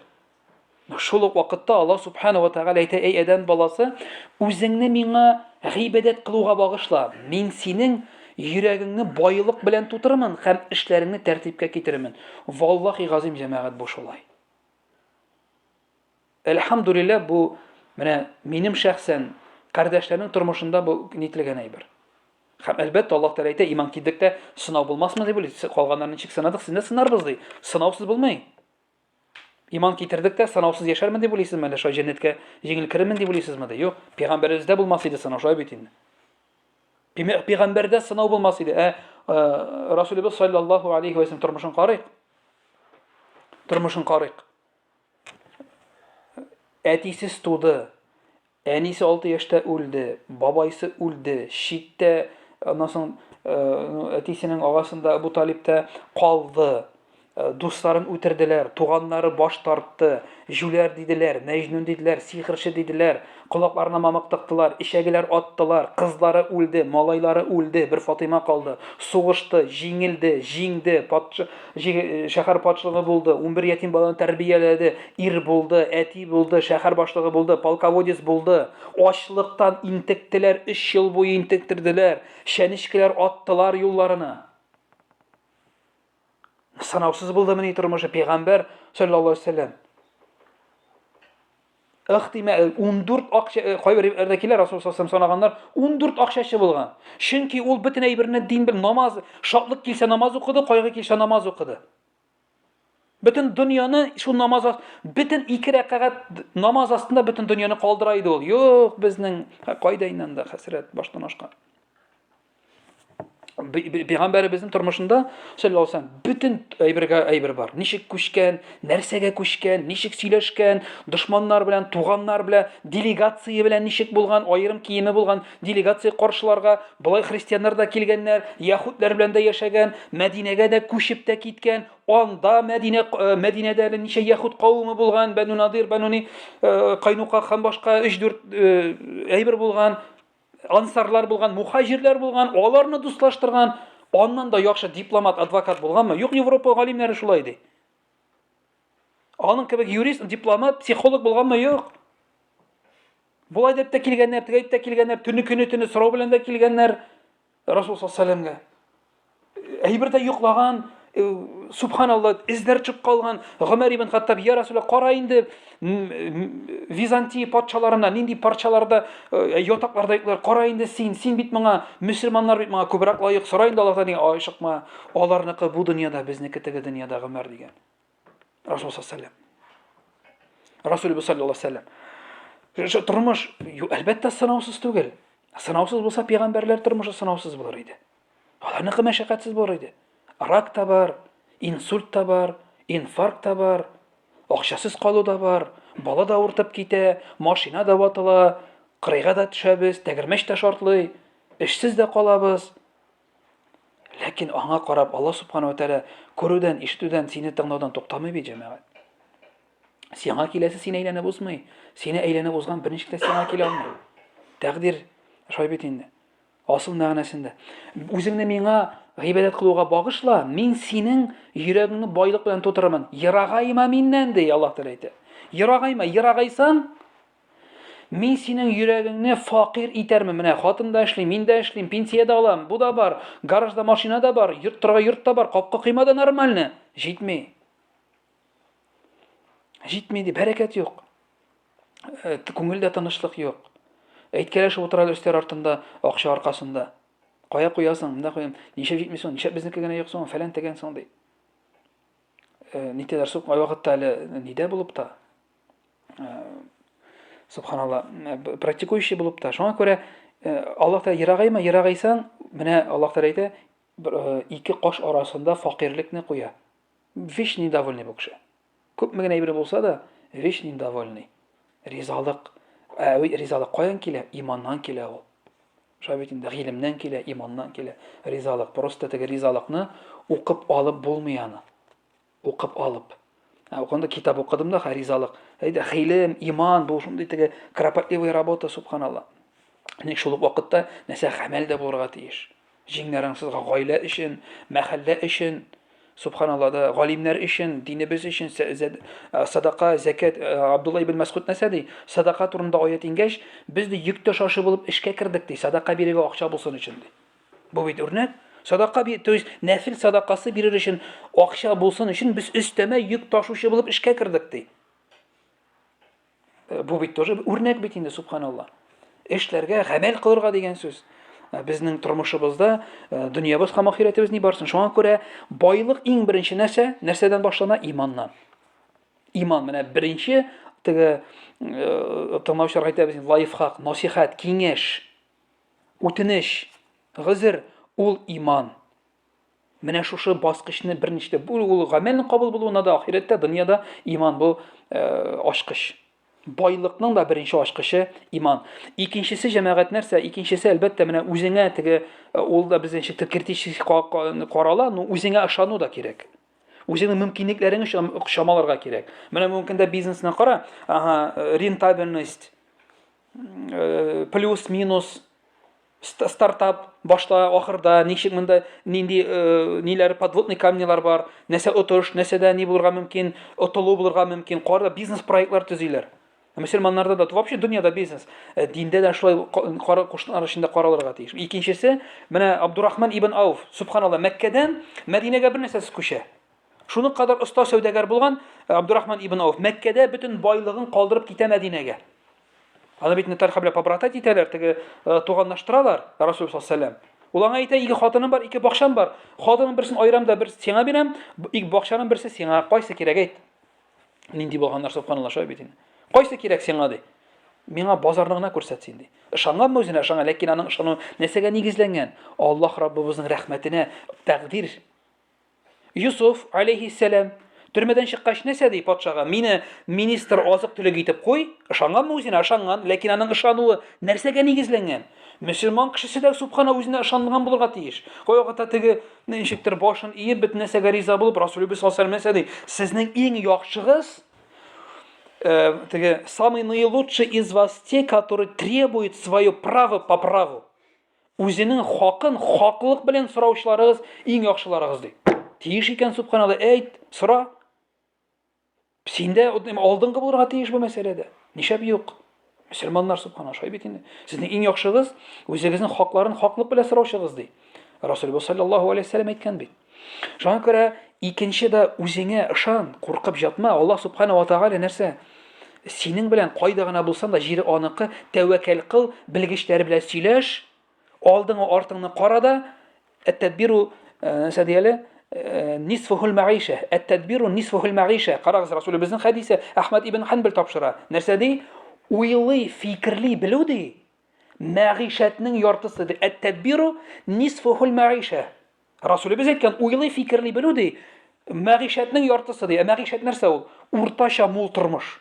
S1: Шул ук вакытта Аллаһ субхана ва тааля әйтә: "Эй адәм баласы, үзеңне миңа гыйбадәт кылуга багышла. Мин синең йөрәгеңне байлык белән тутырырмын һәм эшләреңне тәртипкә китерермен." Валлаһи газим җәмәгать бу шулай. Әлхәмдүлилләh, бу менә минем шәхсән кардәшләрнең тормышында бу нитлегән әйбер. Һәм әлбәттә Аллаһ Тәгалә әйтә: "Иман киддектә сынау булмасмы?" дип уйлыйсыз. Калганнарны ничек сынадык, сине сынарбыз ди. Сынаусыз булмый. Иман китердек тә сынаусыз яшәрмен дип уйлыйсызмы? Әллә шулай җәннәткә җиңел керермен дип уйлыйсызмы? Юк, пәйгамбәребездә булмас иде сынау, шулай бит инде. Пәйгамбәрдә сынау булмас иде. Расулыбыз саллаллаһу алейхи ва саллям тормышын карыйк. Әтисез туды. Әнисе 6 яшьтә үлде, бабайсы үлде, читтә, аннан соң әтисенең агасында Абу Талибтә калды. Дусларын үтерделәр, туганнары баш тартты, жүләр диделәр, мәҗнүн диделәр, сихерче диделәр, колакларына мамык тыктылар, ишәгеләр аттылар, кызлары үлде, малайлары үлде, бер Фатыйма калды, сугышты, җиңелде, җиңде, шәһәр патшалыгы булды, 11 ятим баланы тәрбияләде, ир булды, әти булды, шәһәр башлыгы булды, полководец булды, ачлыктан интектеләр, 3 ел буе интектерделәр, шәнечкеләр аттылар юлларына. Сынаусыз булдымы ни тормышы пәйгамбәр саллаллаһу алейхи ва саллям. Ихтимал 14 акча кайбер риваятләрдә Расул саллаллаһу алейхи ва саллям санаганнар 14 акчачы булган. Чөнки ул бөтен әйберне дин бел, намаз, шатлык килсә намаз укыды, кайгы килсә намаз укыды. Бөтен дөньяны шул намаз, бөтен 2 рәкъәт намаз астында бөтен дөньяны калдыра иде ул. Юк, безнең кайда иннән дә хәсрәт баштан ашкан. Пәйгамбәребезнең тормышында саллаллаһу алейхи ва саллям бөтен әйбер бар. Ничек күчкән, нәрсәгә күчкән, ничек сөйләшкән, дошманнар белән, туганнар белән, делегация белән ничек булган, аерым киеме булган, делегация каршыларга, булай христианнар да килгәннәр, яһудлар белән дә яшәгән, Мәдинәгә дә күчеп тә киткән, анда Мәдинәдә әле ничә яһуд кавымы булган, Бәну Надир, Бәну Кайнука һәм башка 3-4 әйбер булган. Ансарлар булган, мухаҗирләр булган, аларны дуслаштырган, аннан да яхшы дипломат, адвокат булганмы? Юк, Европа галимнәре шулай ди. Аның кебек юрист, дипломат, психолог булганмы? Юк. Булай дип тә килгәннәр, тегәй дип тә килгәннәр, төне сорау белән дә килгәннәр Расул саллаллаһу алейхи ва саллямга. Әйбер дә юклаган, субханалла, эзләр чыгып калган. Гомәр ибн Хаттаб: "Я Расулаллах, кара инде Византия патшаларына нинди парчаларда, ятакларда йоклар, кара инде син бит моңа, мөселманнар бит моңа күбрәк лаек, сора инде Аллаһтан дигән, ашыкма, аларныкы бу дөньяда, безнеке теге дөньяда Гомәр" дигән. Расул саллаллаһу алейхи ва саллям. Расулыбыз саллаллаһу алейхи ва саллям. Тормыш, әлбәттә сынаусыз түгел. Сынаусыз булса пәйгамбәрләр тормышы сынаусыз булыр иде. Аларныкы мәшәкатьсез булыр иде. Рак та бар, инсульт та бар, инфаркт та бар, акчасыз калу да бар, бала да уртып китә, машина да ватыла, кырыйга да төшәбез, тәгәрмәч тә шартлый, эшсез дә калабыз. Ләкин аңа карап Алла Субханаху ва Тәала күрүдән, ишетүдән, сине тыңлаудан туктамый бит җәмәгать. Сиңа киләсе сине әйләнеп узмый. Сине әйләнеп узган берничек тә сиңа килә алмый. Тәкъдир шулай бит инде. Асыл мәгънәсендә. Үзеңне миңа гыйбадәт кылуга багышла, мин синең йөрәгеңне байлык белән тутырырмын. Ерагайма миннән ди Аллаһ Тәала әйтә. Ерагайма, ерагайсаң, мин синең йөрәгеңне фақир итәрмен. Менә хатын да эшлим, мин дә эшлим, пенсия да алам, бу да бар, гаражда машина да бар, йорттарга йорт та бар, капка кыйма да нормальны. Җитми. Җитми ди, бәрәкәт юк. Күңелдә тынычлык юк. Әйткәләшеп утыралар өстәр артында, акча аркасында. Кая куясың? Монда куям. Нишә җитмисең? Нишә безнеке генә юк соң? Фәлән тегән соң ди. Нитәләр сук вакытта әле нидә булып та? Субханалла, практикующий булып та. Шуңа күрә Аллаһ та ерагайма, ерагайсаң, менә Аллаһ та әйтә, ике каш арасында факирлекне куя. Вич недовольный бу кеше. Күпме генә әйбер булса да, вич недовольный. Ризалык, ризалык каян килә? Иманнан килә ул. Шулай бит инде, гыйлемнән килә, иманнан килә. Ризалык, просто теге ризалыкны укып алып булмый аны. Укып алып. Укында китап укыдым да, ризалык. Әйдә, гыйлем, иман, бу шундый теге кропотливая работа, субханалла. Ник шул вакытта нәрсә гамәл дә булырга тиеш. Җиңнәреңсезгә гаилә өчен, мәхәллә өчен, субханалла да, галимнәр өчен, динебез өчен, садака, закат. Абдулла ибн Мас'уд нәрсә садака турында аят ингәч, без дә йөк ташышы булып эшкә кирдек ди, садака бирергә акча булсын өчен ди. Бу бит үрнәк. Садака бир, то есть нәфил садакасы бирер өчен, акча булсын өчен без өстәмә йөк ташучы булып эшкә кирдек ди. Бу бит тоже үрнәк бит инде, субханалла. Эшләргә, гамәл кылырга дигән сүз. Безнең тормышыбызда дөньябыз һәм ахиратыбыз ни барсын. Шуңа күрә байлык иң беренче нәрсә, нәрсәдән башлана? Иманнан. Иман менә беренче теге тыңлаучылар әйтәбез, лайфхак, насихат, киңәш, үтенеш, гызыр, ул иман. Менә шушы баскычны берничә бу ул гамәлнең кабул булуына да ахиратта, дөньяда иман бу ачкыч. Байлыкның да беренче ачкычы иман. Икенчесе җәмәгать нәрсә? Икенчесе әлбәттә менә үзеңә теге ул да безнеңчә критик карала, ну үзеңә ышану да кирәк. Үзеңнең мөмкинлекләреңне чамаларга кирәк. Менә мөмкин дә бизнесны кара, рентабельность, плюс-минус, стартап башта, ахырда, ничек монда нинди ниләр подводный камнелар бар, нәрсә отыш, нәрсәдә ни булырга мөмкин, отылу булырга мөмкин, кара бизнес проектлар төзиләр. Мөселманнарда да, вообще дөньяда бизнес, диндә дә шулай кара кушлар эчендә каралырга тиеш. Икенчесе, менә Абдурахман ибн Ауф, субханалла, Мәккәдән Мәдинәгә бер нәрсәсез күчә. Шуны кадәр оста сәүдәгәр булган Абдурахман ибн Ауф Мәккәдә бөтен байлыгын калдырып китә Мәдинәгә. Аны бит тарихы белән побратать итәләр, теге туганлаштыралар Расул саллаллаһу. Ул аңа әйтә, ике хатыным бар, ике бакчам бар. Хатының берсен айрам да, бер сиңа бирәм, ике бакчаның берсе сиңа. Кайсы кирәк әйт? Нинди булганнар, субханалла, шулай бит инде. Кайсы кирәк сиңа ди? Миңа базарны гына күрсәтсен ди. Ышанганмы үзенә, ышанган, ләкин аның ышану нәрсәгә нигезләнгән? Аллаһ Раббыбызның рәхмәтенә, тәкъдир. Юсуф алейхиссалам төрмәдән чыккач нәрсә ди патшага? Мине министр азык-төлек итеп куй. Ышанганмы үзенә? Ышанган, ләкин аның ышануы нәрсәгә нигезләнгән? Мөселман кешесе дә субхана үзенә ышанган булырга тиеш. Кайгыта теге ничектер башын иеп бит нәрсәгә риза булып Расулыбыз саллаллаһу алейхи ва саллям сезнең иң яхшыгыз теге самый наилучший из вас те, который требует свое право по праву. Үзенең хакын хаклык белән сораучыларыгыз иң яхшыларыгыз ди. Тиеш икән субханалла, әйт, сора. Синдә алдынгы булырга тиеш бу мәсьәләдә. Нишәп юк? Мөселманнар субханалла, шулай бит инде. Сезнең иң яхшыгыз үзегезнең хакларын хаклык белән сораучыгыз ди. Расулыбыз саллаллаһу алейхи ва саллям әйткән бит. Шуңа күрә икенче дә үзеңә ышан, куркып ятма. Аллаһ субхана ва тааля нәрсә? Синең белән кайда гына булсаң да җире аныкы, тәвәккәл кыл, белгечләр белән сөйләш, алдыңы артыңны кара да, әт-тәдбиру нәрсә дияле? Нисфухул маиша, әт-тәдбиру нисфухул маиша. Карагыз, Расулыбызның хәдисе Әхмәд ибн Ханбал тапшыра. Нәрсә ди? Уйлый, фикерли белү ди. Мәгишәтнең яртысы ди. Әт-тәдбиру нисфухул маиша. Расулыбыз әйткән, уйлый, фикерли белү ди. Мәгишәтнең яртысы ди. Мәгишәт нәрсә ул? Уртача мул тормыш.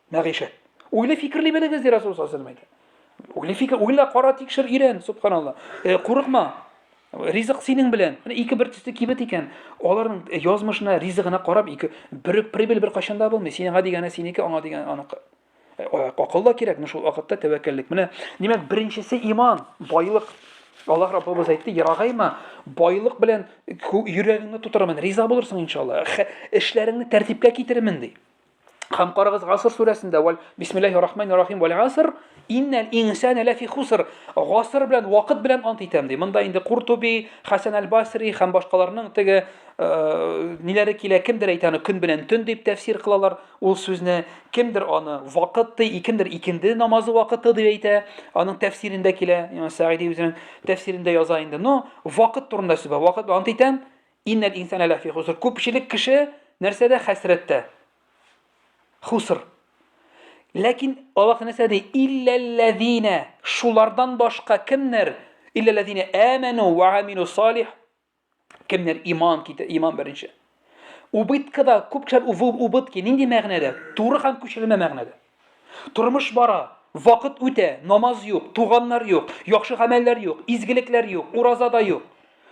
S1: Мәгишәт. Уйлый, фикерли белегез ди Расул саллаллаһу алейхи ва саллям. Уйлый, фикер, уйла, кара, тикшер, ирен, субханалла. Курыкма. Ризык синең белән. Менә ике бер төсле кибет икән. Аларның язмышына, ризыгына карап, ике бер прибыль бер кашанда булмый. Синең дигәне синеке, аңа дигәне аныкы. Акыл да кирәк, шул вакытта тәвәккәллек. Менә димәк, беренчесе иман, байлык. Аллаһ Раббыбыз әйтте, ярагайма, байлык белән йөрәгеңне тутырырмын, риза булырсың иншалла. Эшләреңне тәртипкә китерермен ди. Һәм карагыз Гаср сүрәсендә, Бисмиллаһир-рахманир-рахим, вал аср иннал инсана лафи хуср. Гаср белән, вакыт белән ант итәм ди. Монда инде Куртуби, Хасан аль-Басри һәм башкаларның теге ниләре килә, кемдер әйтә аны көн белән төн дип тәфсир кылалар. Ул сүзне кемдер аны вакыт ди, кемдер икенде намазы вакыты дип әйтә. Аның тәфсирендә килә, Имам Саиди үзенең тәфсирендә яза инде. Но вакыт турында сүз бар. Вакыт ант итәм, иннал инсана лафи хуср. Күпчелек кеше нәрсәдә? Хәсрәттә. Хуср. Ләкин Аллаһ нәрсә илләлләзина, шулардан башка кемнәр? Илләлләзина аману ва амилу салих. Кемнәр иман китә, иман беренче. Убыткада күпчәр убытки нинди мәгънәдә? Туры һәм күчермә мәгънәдә. Тормыш бара, вакыт үтә, намаз юк, туганнар юк, яхшы гамәлләр юк, изгелекләр юк, уразада юк.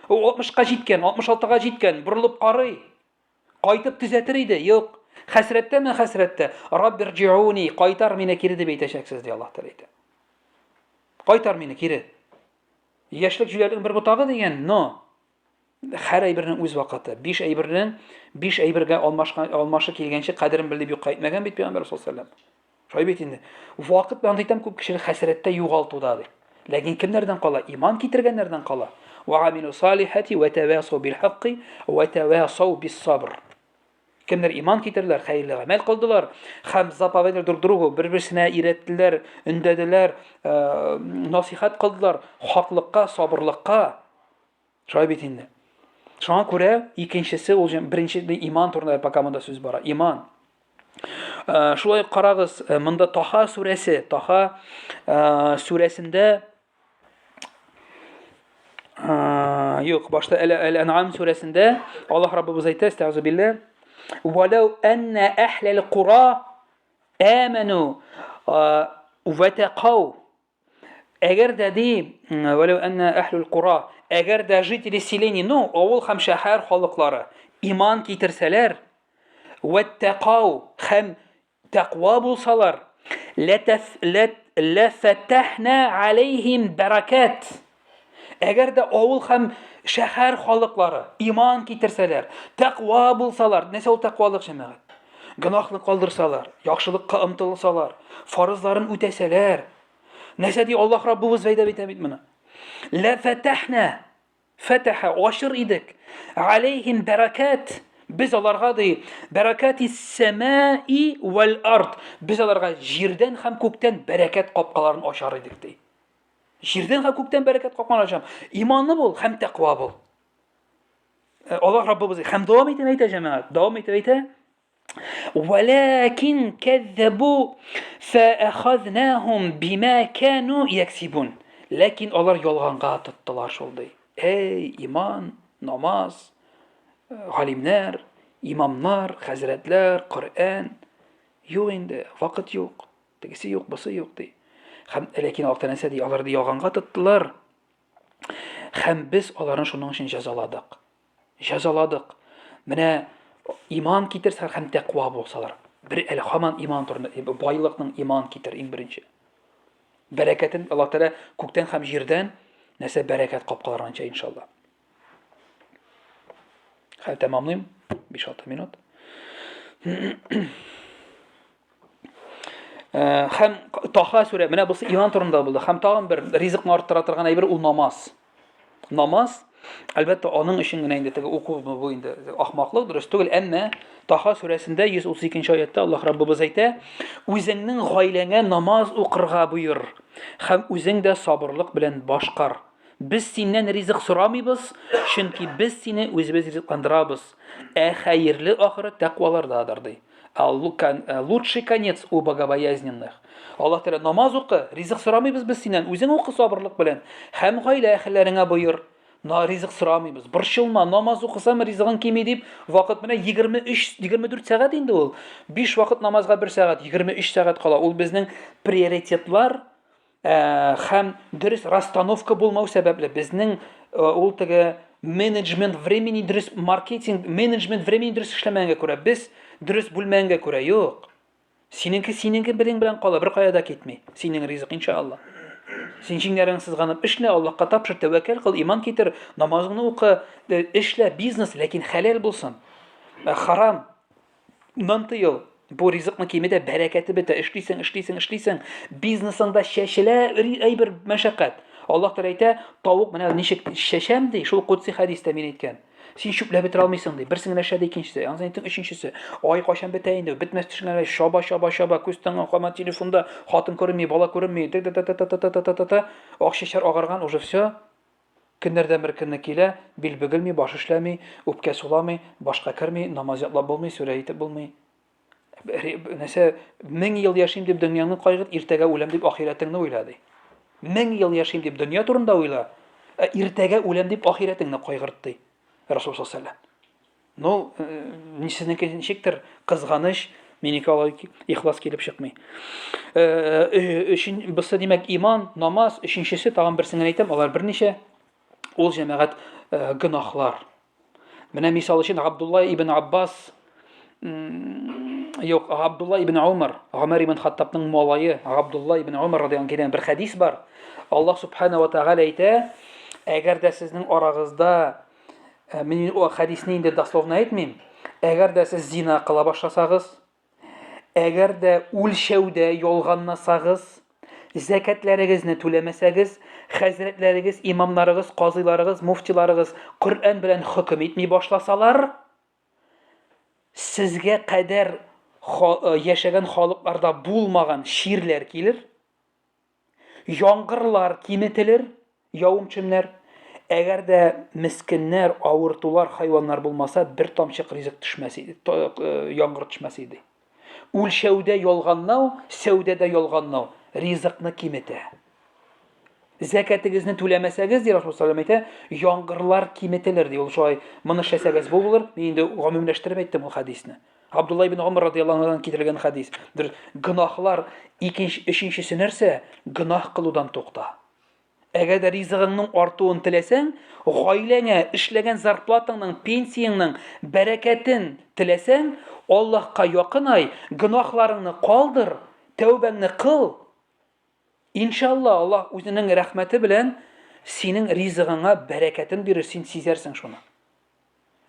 S1: 60-ка җиткән, 66-га җиткән, борылып карый. Кайтып төзәтер иде, юк. Хәсрәттәме хәсрәттә? Раббирҗиуни, кайтар мине кире дип әйтәчәксез ди Аллаһ Тәгалә әйтә. Кайтар мине кире. Яшьлек җүләрнең бер ботагы дигән, но һәр әйбернең үз вакыты. 5 әйбернең 5 әйбергә алмашы килгәнче кадерен белеп юк әйтмәгән бит Пәйгамбәр саллаллаһу алейһи ва саллям. Шулай бит инде. Вакыт белән әйтәм, күп кеше хәсрәттә югалтуда ди. Ләкин кемнәрдән кала? Иман китергәннәрдән кала. Ва амилу салихати ва тавасу бил хакки ва тавасу бис сабр. Кемнәр иман китерләр, хәерле гамәл кылдылар, һәм заповедь дурдыру, бер-берсенә ирәттеләр, өндәделәр, насихат кылдылар, хаклыкка, сабырлыкка. Шулай бит инде. Шуңа күрә икенчесе ул беренче иман турында пока монда сүз бара. Иман. Шулай карагыз, монда Таха сүрәсе, Таха сүрәсендә юк, башта Әл-Ан'ам сүрәсендә Аллаһ Раббыбыз әйтә, estağzu billah, "Валау анна ахлал кура аману ва тaqaw". Әгәр дә ди, "Валау анна ахлал кура", әгәр дә жители селений, ну, авыл һәм шәһәр халыклары иман китерсәләр, ва taqaw, һәм тaqва булсалар, лафатахна алейхим баракат. Әгәр дә авыл һәм шәһәр халыклары иман китерсәләр, тaqва булсалар, нәрсә ул тaqвалык җәмәгать? Гынахны калдырсалар, яхшылыкка омтылсалар, фарызларын үтәсәләр. Нәрсә ди Аллаһ Раббыбыз вәйдә итә бит моны? Ла фатахна, фатаха ашыр идек, алейхим баракат. Без аларга ди баракати самаи вал ард. Без аларга җирдән һәм күктән бәрәкәт капкаларын ачар идек ди. Җирдән һәм күктән бәрәкәт капкаларын ачам. Иманлы бул һәм тaqва бул. Аллаһ Раббыбыз һәм дәвам итә әйтә җәмәгать, дәвам итә әйтә. ولكن كذبوا فأخذناهم بما كانوا يكسبون. Ләкин алар ялганга тоттылар шул ди. Эй, иман, намаз, галимнәр, имамнар, хәзрәтләр, Коръән. Юк инде, вакыт юк. Тегесе юк, бусы юк ди. Һәм ләкин алтынәсә ди, алар ди ялганга тоттылар. Һәм без аларны шуның өчен җәзаладык. Җәзаладык. Менә иман китерсәләр һәм тaqва булсалар. Бер әле һаман иман турында, байлыкның иман китер иң беренче. Бәрәкәтен Аллаһ Тәгалә күктән һәм җирдән нәрсә бәрәкәт капкаларын ача иншалла. Хәл тәмамлыйм. 5-6 минут. Һәм Таха сүрә, менә бусы иман турында булды. Һәм тагын бер ризыкны арттыра торган әйбер ул намаз. Намаз, әлбәттә, аның өчен генә инде теге уку бу инде ахмаклык дөрес түгел, әмма Таха сүрәсендә 132 аятта Аллаһ Раббыбыз әйтә: "Үзеңнең гаиләңә намаз укырга буйыр, һәм үзең дә сабырлык белән башкар. Без синнән ризык сорамыйбыз, чөнки без сине үзебез ризыкландырабыз. Хәерле ахырет тaqвалардадыр" ди. Лучший конец у богобоязненных. Аллаһ Тәгалә намаз укы, ризык сорамыйбыз без синнән, үзең укы сабырлык белән, һәм гаилә әһелләреңә буйыр. Ризык сорамыйбыз. Борчылма, намаз укысам ризыгың кими дип, вакыт менә 23-24 сәгать инде ул. 5 вакыт намазга 1 сәгать, 23 сәгать кала. Ул безнең приоритетлар һәм дөрес расстановка булмау сәбәпле безнең ул теге менеджмент времени дөрес маркетинг менеджмент времени дөрес эшләмәгәнгә күрә без дөрес бүлмәгәнгә күрә юк. Синеке белең белән кала, бер кая да китми. Синең ризык иншаллах. Син җиңнәрең сызганып эшлә, Аллаһка тапшыр, тәвәккәл кыл, иман китер, намазыңны укы, эшлә, бизнес, ләкин хәләл булсын. Харам тыел. Бу ризыкны кимедә бәрәкәте бетә. Эшлисең, бизнесыңда чәчелә әйбер мәшәкать. Аллаһ Тәгалә әйтә, тавык менә ничек чәчәм ди, шул кутси хәдистә мин әйткән. Син шүпләп бетерә алмыйсың ди. Берсен генә шәдә икенчесе, аны әйтәң өченчесе. Ай качан бетә инде? Бетмәс төшенгән шаба, күз тыңган кама телефонда хатын күренми, бала күренми. Ак шешәр агарган уже все. Көннәрдән бер көнне килә, бил бөгелми, баш эшләми, үпкә суламый, башка керми, намаз ятлап булмый, сүрә әйтеп булмый. Нәрсә 1000 ел яшим дип дөньяны кайгырт, иртәгә үләм дип ахиратыңны уйла ди. 1000 ел яшим дип дөнья турында уйла, иртәгә үләм дип ахиратыңны кайгырт ди. Расул саллаллаһу алейһи ва саллям. Ну, ничеснеке ничектер кызганыч, минеке алай ихлас килеп чыкмый. Бусы димәк иман, намаз, өченчесе тагын берсен әйтәм, алар берничә ул җәмәгать гынахлар. Менә мисал өчен Абдулла ибн Аббас Абдулла ибн Умар, Умар ибн Хаттабның малае, Абдулла ибн Умар радиллаһу анһу бер хадис бар. Аллаһ субхана ва тааля әйтә, әгәр дә сезнең арагызда мин о хадисне инде дословно әйтмим, әгәр дә сез зина кыла башласагыз, әгәр дә үлчәүдә ялганласагыз, зәкатләрегезне түләмәсәгез, хәзрәтләрегез, имамнарыгыз, казыйларыгыз, муфтиларыгыз Коръән белән хөкем итми башласалар, сезгә кадәр яшәгән халыкларда булмаган ширләр килер, яңгырлар киметелер, явым-төшемнәр. Әгәр дә мискеннәр, авыртулар, хайваннар булмаса, бер тамчык ризык төшмәс иде, яңгыр төшмәс иде. Үлчәүдә ялганлау, сәүдәдә ялганлау ризыкны киметә. Зәкатыгызны түләмәсәгез, ди Расул саллаллаһу алейһи ва саллям, яңгырлар киметелер ди. Ул шулай, моны эшләсәгез булыр. Мин инде гомумләштереп әйттем ул хадисне. Абдулла ибн Умар радиллаһу анһудан китерелгән хадис. Гынахлар өченчесе нәрсә? Гынах кылудан тукта. Әгәр дә ризыгыңның артуын теләсәң, гаиләңә эшләгән зарплатаңның, пенсияңның бәрәкәтен теләсәң, Аллаһка якынай, гынахларыңны калдыр, тәүбәңне кыл. Иншалла Аллаһ үзенең рәхмәте белән синең ризыгыңа бәрәкәтен бирер, син сизәрсең шуны.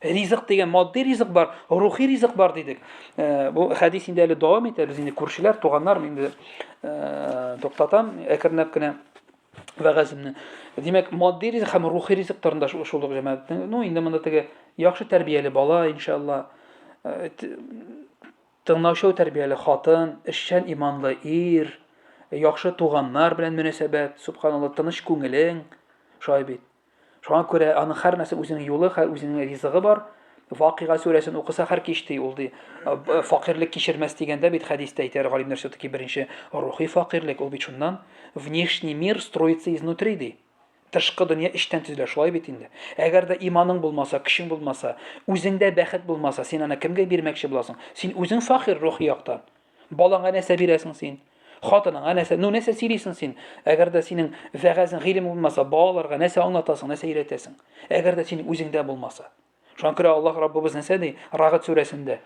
S1: Ризык дигән матди ризык бар, рухи ризык бар дидек. Бу хадис инде әле дәвам итә, без инде күршеләр, туганнар, инде токтатам, әкренләп кенә вәгаземне. Димәк, матди ризык һәм рухи ризыктарында шулык җәмәгатьнең, ну инде монда теге яхшы тәрбияле бала, иншалла, тыңлаучы тәрбияле хатын, эшчән иманлы ир, яхшы туганнар белән мөнәсәбәт, субханалла, тыныч күңелең, шулай бит. Шуңа күрә аның һәр нәрсә үзенең юлы, һәр үзенең ризыгы бар. Вакыйга сүрәсен укыса һәр кичти ул ди. Факирлек кичермәс дигәндә бит хадистә әйтәр галимнәр все-таки беренче рухи факирлек ул бит шуннан. Внешний мир строится изнутри ди. Тышкы дөнья эчтән төзелә, шулай бит инде. Әгәр дә иманың булмаса, көчең булмаса, үзеңдә бәхет булмаса, син аны кемгә бирмәкче буласың? Син үзең факир рухи яктан. Балаңа нәрсә бирәсең син? Хатыныңа нәрсә, нәрсә сөйлисең син? Әгәр дә синең вәгазең, гыйлем булмаса, балаларга нәрсә аңлатасың, нәрсә өйрәтәсең? Әгәр дә синең үзеңдә булмаса. Шуңа күрә Аллаһ Раббыбыз нәрсә ди? Рагат сүрәсендә.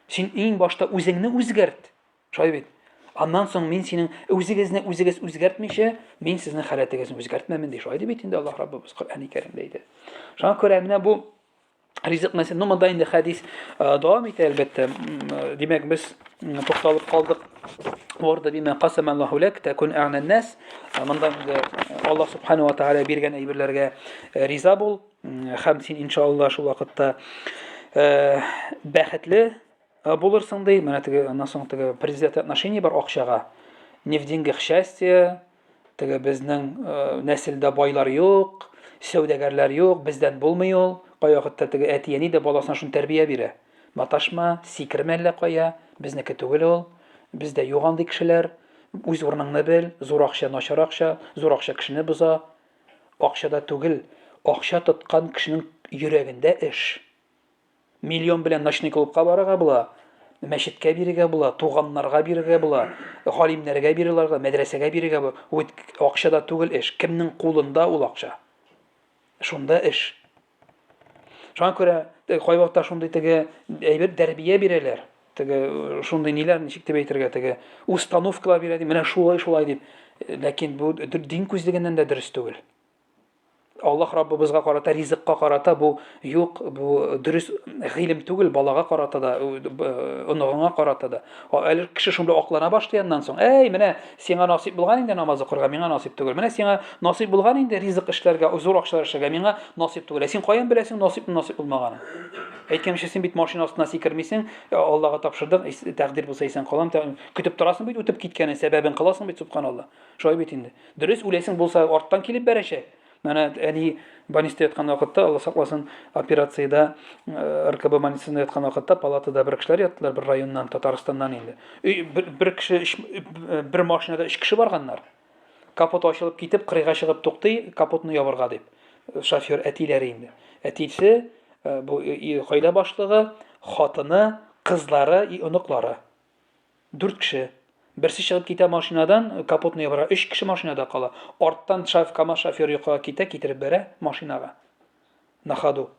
S1: Син иң башта үзеңне үзгәрт. Шулай бит. Аннан соң мин синең үзегезне үзгәртмичә, мин сезнең халәтегезне үзгәртмәмен ди. Шулай дип бит инде Аллаһ Раббыбыз Коръән-и Кәримдә әйтә. Шуңа күрә менә бу ризык мәсьәләсе, ну монда инде хадис дәвам итә әлбәттә. Димәк, без тукталып калдык. Орда бима касама Аллаһу лак такун а'на нас. Монда инде Аллаһ субханаһу ва тааля биргән әйберләргә риза бул. Һәм син иншалла шул вакытта бәхетле булырсың ди. Менә теге аннан соң теге президент отношение бар акчага. Не в деньгах счастье. Теге безнең нәселдә байлар юк, сәүдәгәрләр юк, бездән булмый ул. Кая вакытта теге әтияни дә баласына шуны тәрбия бирә. Маташма, сикермә әллә кая, безнеке түгел ул. Бездә юк андый кешеләр. Үз урыныңны бел, зур акча, начар акча, зур акча кешене боза. Акчада түгел, акча тоткан кешенең йөрәгендә эш. Миллион белән ночной клубка барырга була. мәчеткә бирергә була, туганнарга бирергә була, галимнәргә бирергә, мәдрәсәгә бирергә була. Ул акчада түгел эш, кемнең кулында ул акча? Шунда эш. Шуңа күрә кайвакытта шундый теге әйбер тәрбия бирәләр. Теге шундый ниләр, ничек дип әйтергә, теге установкалар бирә ди, менә шулай дип. Ләкин бу дин күзлегеннән дә дөрес түгел. Аллаһ Раббыбызга карата, ризыкка карата бу юк, бу дөрес гыйлем түгел, балага карата да, оныгыңа карата да. Әле кеше шундый аклана башлаганнан соң, менә сиңа насыйп булган инде намаз укырга, миңа насыйп түгел. Менә сиңа насыйп булган инде ризык эшләргә, зур акчалар эшләргә, миңа насыйп түгел. Син каян беләсең насыйп булмаганын? Әйткәнчә, син бит машина астына сикермисең, Аллага тапшырдың, тәкъдир булса исән калам, көтеп торасың бит, үтеп киткәнен сәбәбен кыласың бит, субханалла. Шулай бит инде. Дөрес үләсең булса, арттан килеп бәрәчәк. Менә әни больниста яткан вакытта, Алла сакласын, операциядә РКБ больницасында яткан вакытта палатада бер кешеләр яттылар, бер районнан, Татарстаннан инде. Бер кеше, бер машинада 3 кеше барганнар. Капот ачылып китеп, кырыйга чыгып туктый, капотны ябырга дип. Шофер әтиләре инде. Әтисе бу гаилә башлыгы, хатыны, кызлары, оныклары. 4 кеше. Берсе чыгып китә машинадан, капотны ябыра, 3 кеше машинада кала. Арттан КамАЗ шофер юкка китереп бәрә машинага. На ходу.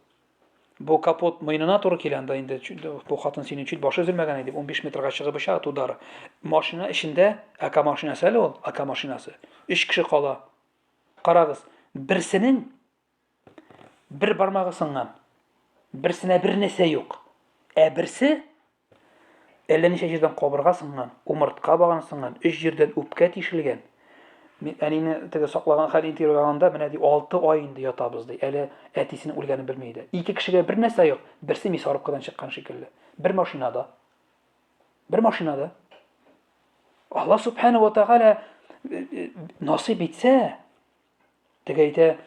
S1: Бу капот мыйнына туры килгәндә инде, бу хатын синең чит башы өзелмәгән иде, 15 метрга чыгып оча тудары. Машина эчендә АК машинасы әле ул, АК машинасы. 3 кеше кала. Карагыз, берсенең бер бармагы сынган. Берсенә бер нәрсә юк. Берсе әллә ничә җирдән кабырга сынган, умыртка баган сынган, 3 җирдән үпкә тишелгән. Мин әнине теге саклаган хәл интервью алганда, менә ди 6 ай инде ятабыз ди. Әле әтисенең үлгәнен белми иде. 2 кешегә бер нәрсә юк. Берсе Мисарыккадан чыккан шикелле. Бер машинада. Алла субхана ва тааля насыйп итсә, теге әйтә,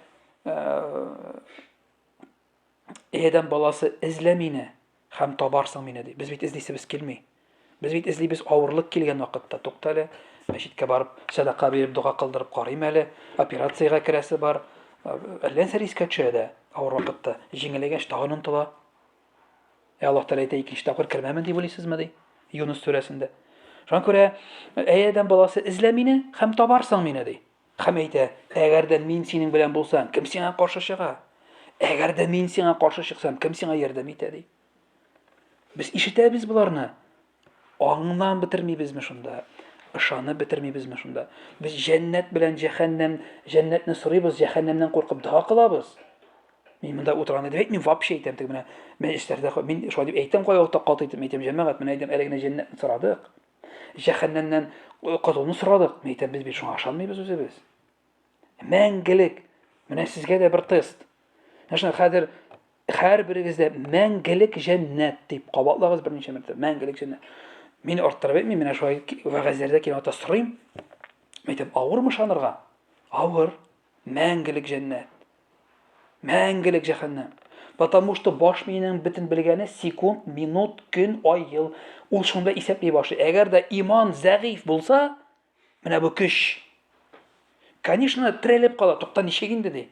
S1: Эдәм баласы эзлә мине һәм табарсың мине ди. Без бит эзлисебез килми. Без бит эзлибез авырлык килгән вакытта. Туктале, мәчеткә барып, садака биреп, дуга кылдырып карыйм әле. Операциягә керәсе бар. Әллә рискә төшә авыр вакытта. Җиңелгәч тагын онтыла. Аллаһ Тәгалә әйтә, икенче тапкыр кермәмен дип уйлыйсызмы ди? Юнус сүрәсендә. Шуңа күрә, Эдәм баласы эзлә мине һәм табарсың мине ди. Һәм әйтә, әгәрдән мин синең белән булсам, кем сиңа каршы чыга? Әгәр дә мин сиңа каршы чыксам, кем сиңа ярдәм итә ди? Без ишетәбез буларны. Аңнан битермибезме шунда? Ышанып битермибезме шунда? Без җәннәт белән җәһәннәм, җәннәтне сорыйбыз, җәһәннәмнән куркып дога кылабыз. Мин монда утырганда дип әйтмим, вообще әйтәм, теге менә мәҗлесләрдә мин шулай дип әйтәм, кая вакытта каты итеп әйтәм, җәмәгать, менә әйтәм, әлегенә җәннәтне сорадык. Җәһәннәмнән кытуны сорадык. Мин әйтәм, без шуңа ышанмыйбыз үзебез. Мәңгелек. Менә сезгә дә бер тест. Нәрсә хәзер һәрберегездә мәңгелек җәннәт дип кабатлагыз берничә мәртәбә. Мәңгелек җәннәт. Мин арттырып әйтмим, менә шулай вәгазьләрдә килә ата сорыйм. Әйтәм, авырмы шанырга? Авыр. Мәңгелек җәннәт. Мәңгелек җәһәннәм. Потому что баш минең бөтен белгәне секунд, минут, көн, ай, ел. Ул шунда исәпли башлый. Әгәр дә иман зәгыйф булса, менә бу көч. Конечно, трелеп кала. Тукта ничек инде ди?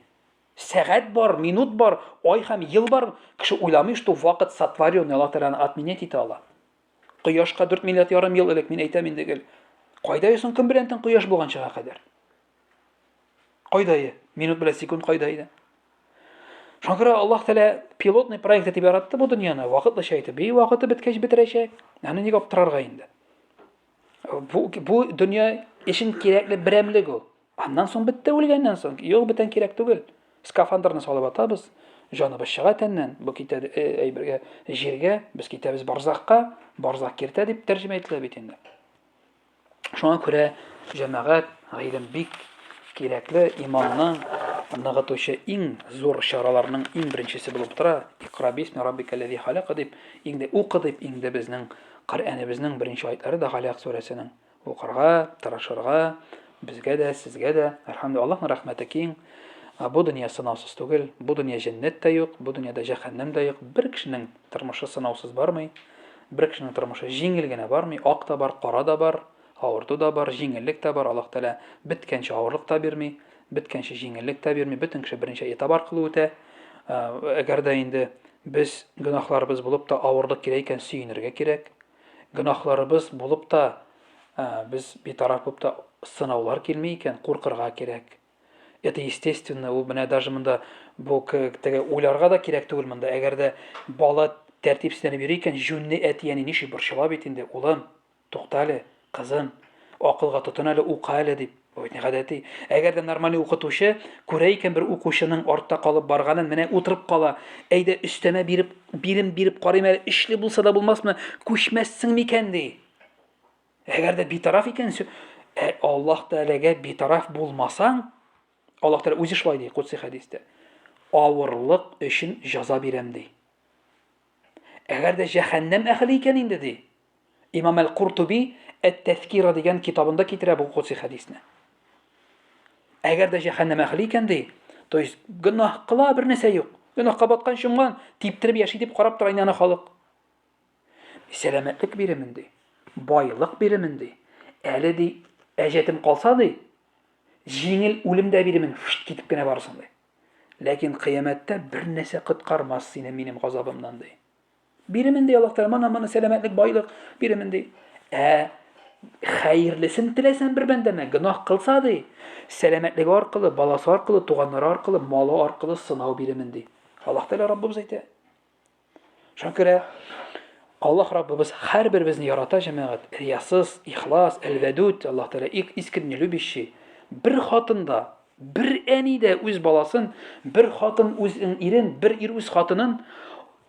S1: Сәгать бар, минут бар, ай һәм ел бар. Кеше уйламый, что вакыт сотворен, Аллаһ Тәгалә отменять итә ала. Кояшка 4 миллиард ярым ел элек, мин әйтәм инде гел. Кайда ясың кем белән кояш булганчага кадәр? Кайда? Минут белән секунд кайда иде? Шуңа күрә Аллаһ Тәгалә пилотный проект итеп яратты бу дөньяны. Вакытлыча әйтеп, вакыты беткәч бетерәчәк. Аны ник аптырарга инде? Бу дөнья өчен кирәкле берәмлек ул. Аннан соң бетте, үлгәннән соң. Юк, бетән кирәк түгел. Скафандрны салып атабыз. Җаныбыз чыга тәннән. Бу китә әйбергә җиргә, без китәбез барзакка, барзак киртә дип тәрҗемә ителә бит инде. Шуңа күрә җәмәгать гыйлем бик кирәкле, иманның ныгытучы иң зур чараларның иң беренчесе булып тора. Иqra бисми раббикаллази халака дип, инде укы дип, инде безнең Коръәнебезнең беренче аятлары да Галак сүрәсенең. Укырга, тырышырга, безгә дә, сезгә дә, әлхәмдүлилlah, Аллаһның рәхмәте киң. Бу дөнья сынаусыз түгел, бу дөнья җәннәт тә юк, бу дөньяда җәһәннәм дә юк. Бер кешенең тормышы сынаусыз бармый, бер кешенең тормышы җиңел генә бармый, ак та бар, кара да бар, авырту да бар, җиңеллек тә бар. Аллаһ Тәгалә биткәнче авырлык та бирми, биткәнче җиңеллек тә бирми, бөтен кеше беренче этап аркылы үтә. Әгәр дә инде без гөнаһларыбыз булып та авырлык кирәк икән, сөенергә кирәк. Гөнаһларыбыз булып та, без битараф булып та сынаулар килми икән, куркырга кирәк. Это естественно, ул менә даже монда бу теге уйларга да кирәк түгел монда. Әгәр дә бала тәртипсезләнеп йөри икән, җүнне әтияне ниши борчыла бит инде, улым, тукта әле, кызым, акылга тотын әле, укы әле дип. Бу бит ни гадәти. Әгәр дә нормаль укытучы күрә икән бер укучының артта калып барганын, менә утырып кала, әйдә өстәмә бирем биреп карыйм әле, эшле булса да булмасмы, күчмәссең микән ди. Әгәр дә битараф икән, Аллаһ Тәгаләгә битараф булмасаң, Аллаһ Тәгалә үзе шулай ди, кутси хәдистә. Авырлык өчен җәза бирәм ди. Әгәр дә җәһәннәм әһле икән инде ди. Имам Әл-Куртуби Әт-Тәзкира дигән китабында китерә бу кутси хәдисне. Әгәр дә җәһәннәм әһле икән ди, то есть гөнаһ кыла бер нәрсә юк. Гөнаһка баткан шуңган, типтереп яши дип карап тора инде халык. Сәламәтлек биремен ди. Байлык биремен ди. Әле ди, әҗәтем калса ди, җиңел үлем дә биремен, китеп кенә барсын ди. Ләкин кыямәттә бер нәрсә коткармас сине минем газабымнан ди. Биремен ди Аллаһ Тәгалә, мана сәламәтлек, байлык биремен ди. Хәерлесен теләсәң бер бәндәмә, гөнаһ кылса ди, сәламәтлеге аркылы, баласы аркылы, туганнары аркылы, малы аркылы сынау биремен ди. Аллаһ Тәгалә Раббыбыз әйтә. Шуңа күрә Аллаһ Раббыбыз һәрберебезне ярата җәмәгать. Риясыз, ихлас, әл-вәдүд, Аллаһ Тәгалә искренне любящий. Бер хатында, бер әни дә үз баласын, бер хатын үз ирен, бер ир үз хатынын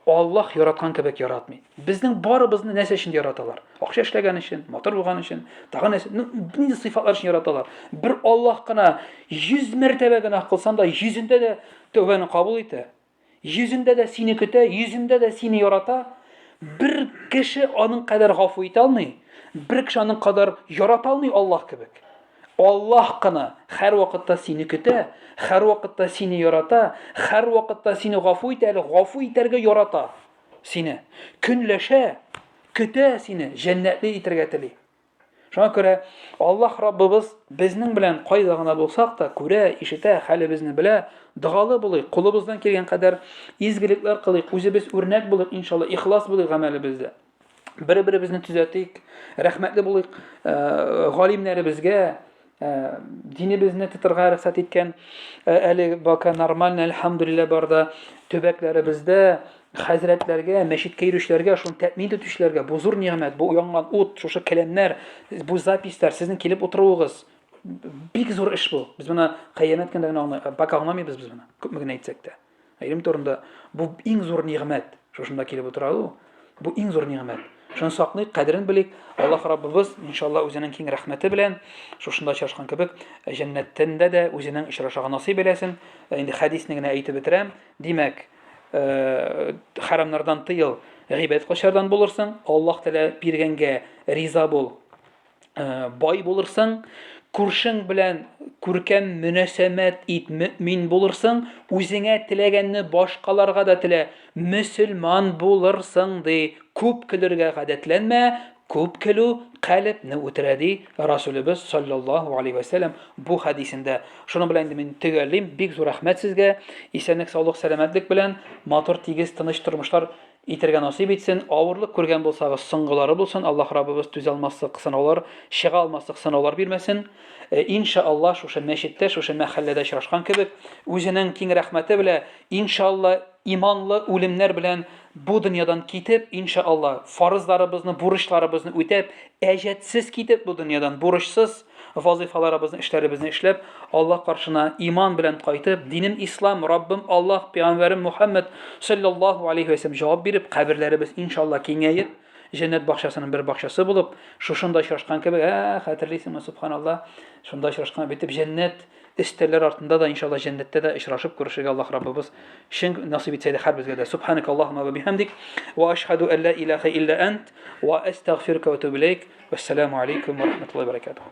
S1: Аллаһ яраткан кебек яратмый. Безнең барыбызны нәрсә өчен яраталар? Акча эшләгән өчен, матур булган өчен, тагын нәрсә, нинди сыйфатлар өчен яраталар? Бер Аллаһ кына 100 мәртәбә генә кылсаң да, 100-ндә дә тәүбәне кабул итә. 100-ндә дә сине көтә, 100-ндә дә сине ярата. Бер кеше аның кадәр гафу итә алмый, бер кеше аның кадәр ярата алмый Аллаһ кебек. Аллаһ кына һәр вакытта сине көтә, һәр вакытта сине ярата, һәр вакытта сине гафу итә, гафу итәргә ярата сине. Көнләшә, көтә сине, җәннәтле итәргә тели. Шуңа күрә Аллаһ Раббыбыз безнең белән кайда гына булсак та күрә, ишетә, хәлебезне белә, догалы булыйк, кулыбыздан килгән кадәр изгелекләр кылыйк, үзебез үрнәк булыйк, иншалла, ихлас булыйк гамәлебездә. Бер-беребезне төзәтик, рәхмәтле булыйк галимнәребезгә, динебезне тотырга рөхсәт иткән әле бака нормаль, әлхәмдүлилләh барда төбәкләребездә хәзрәтләргә, мәчеткә йөрүчеләргә, шуны тәэмин итүчеләргә бу зур нигъмәт, бу янган ут, шушы кәламнәр, бу запистар, сезнең килеп утыруыгыз бик зур эш бу. Без моны кыямәт көндә генә бака аңламыйбыз без моны, күпме генә әйтсәк тә. Илем турында бу иң зур нигъмәт, шушында килеп утыралу, бу иң зур нигъмәт. Шуны саклыйк, кадерен белик. Аллаһ Раббыбыз иншалла үзенең киң рәхмәте белән шушында чашкан кебек җәннәттәндә дә үзенең ишрашага насыйп беләсен. Инде хәдисне генә әйтеп бетерәм. Димәк, харамнардан тыел, гыйбат кылучылардан булырсың, Аллаһ Тәгалә биргәнгә риза бул, бай булырсың, күршең белән күркәм мөнәсәбәт ит, мөмин булырсың, үзеңә теләгәнне башкаларга да телә, мөселман булырсың ди. Күп көлергә гадәтләнмә, күп көлү калбне үтерә ди Расулыбыз саллаллаһу алейхи ва саллям бу хәдисендә. Шуның белән инде мин төгәллим. Бик зур рәхмәт сезгә. Исәнлек, саулык, сәламәтлек белән матур, тигез, тыныч тормышлар итәргә насыйп итсен. Авырлык күргән булсагыз, соңгылары булсын. Аллаһ Раббыбыз түзә алмаслык сынаулар, чыга алмаслык сынаулар бирмәсен. Иншалла шушы мәчеттә, шушы мәхәлләдә очрашкан кебек, үзенең киң рәхмәте белән иншалла иманлы үлемнәр белән бу дөньядан китеп, иншалла фарызларыбызны, бурычларыбызны үтәп, әҗәтсез китеп бу дөньядан, бурычсыз вазифаларыбызны, эшләребезне эшләп, Аллаһ каршына иман белән кайтып, динем ислам, Раббым Аллаһ, пәйгамбәрем Мухаммад саллаллаһу алейхи ва саллям җавап биреп, каберләребез иншалла киңәеп, җәннәт бакчасының бер бакчасы булып, шушында очрашкан кебек, хәтерлисеңме, субханаллаһ, шунда очрашкан битеп җәннәт истәлләр артында да иншалла җәннәттә дә очрашып күрешергә Аллаһ Раббыбыз шин насыйп итсә дә һәрбезгә дә. Субханакаллаһумма ва бихамдик ва ашһаду ан ла илаха илля ант ва астагфирука ва атубу илейк. Вассаламу алейкум ва рахматуллаһи ва баракатуһ.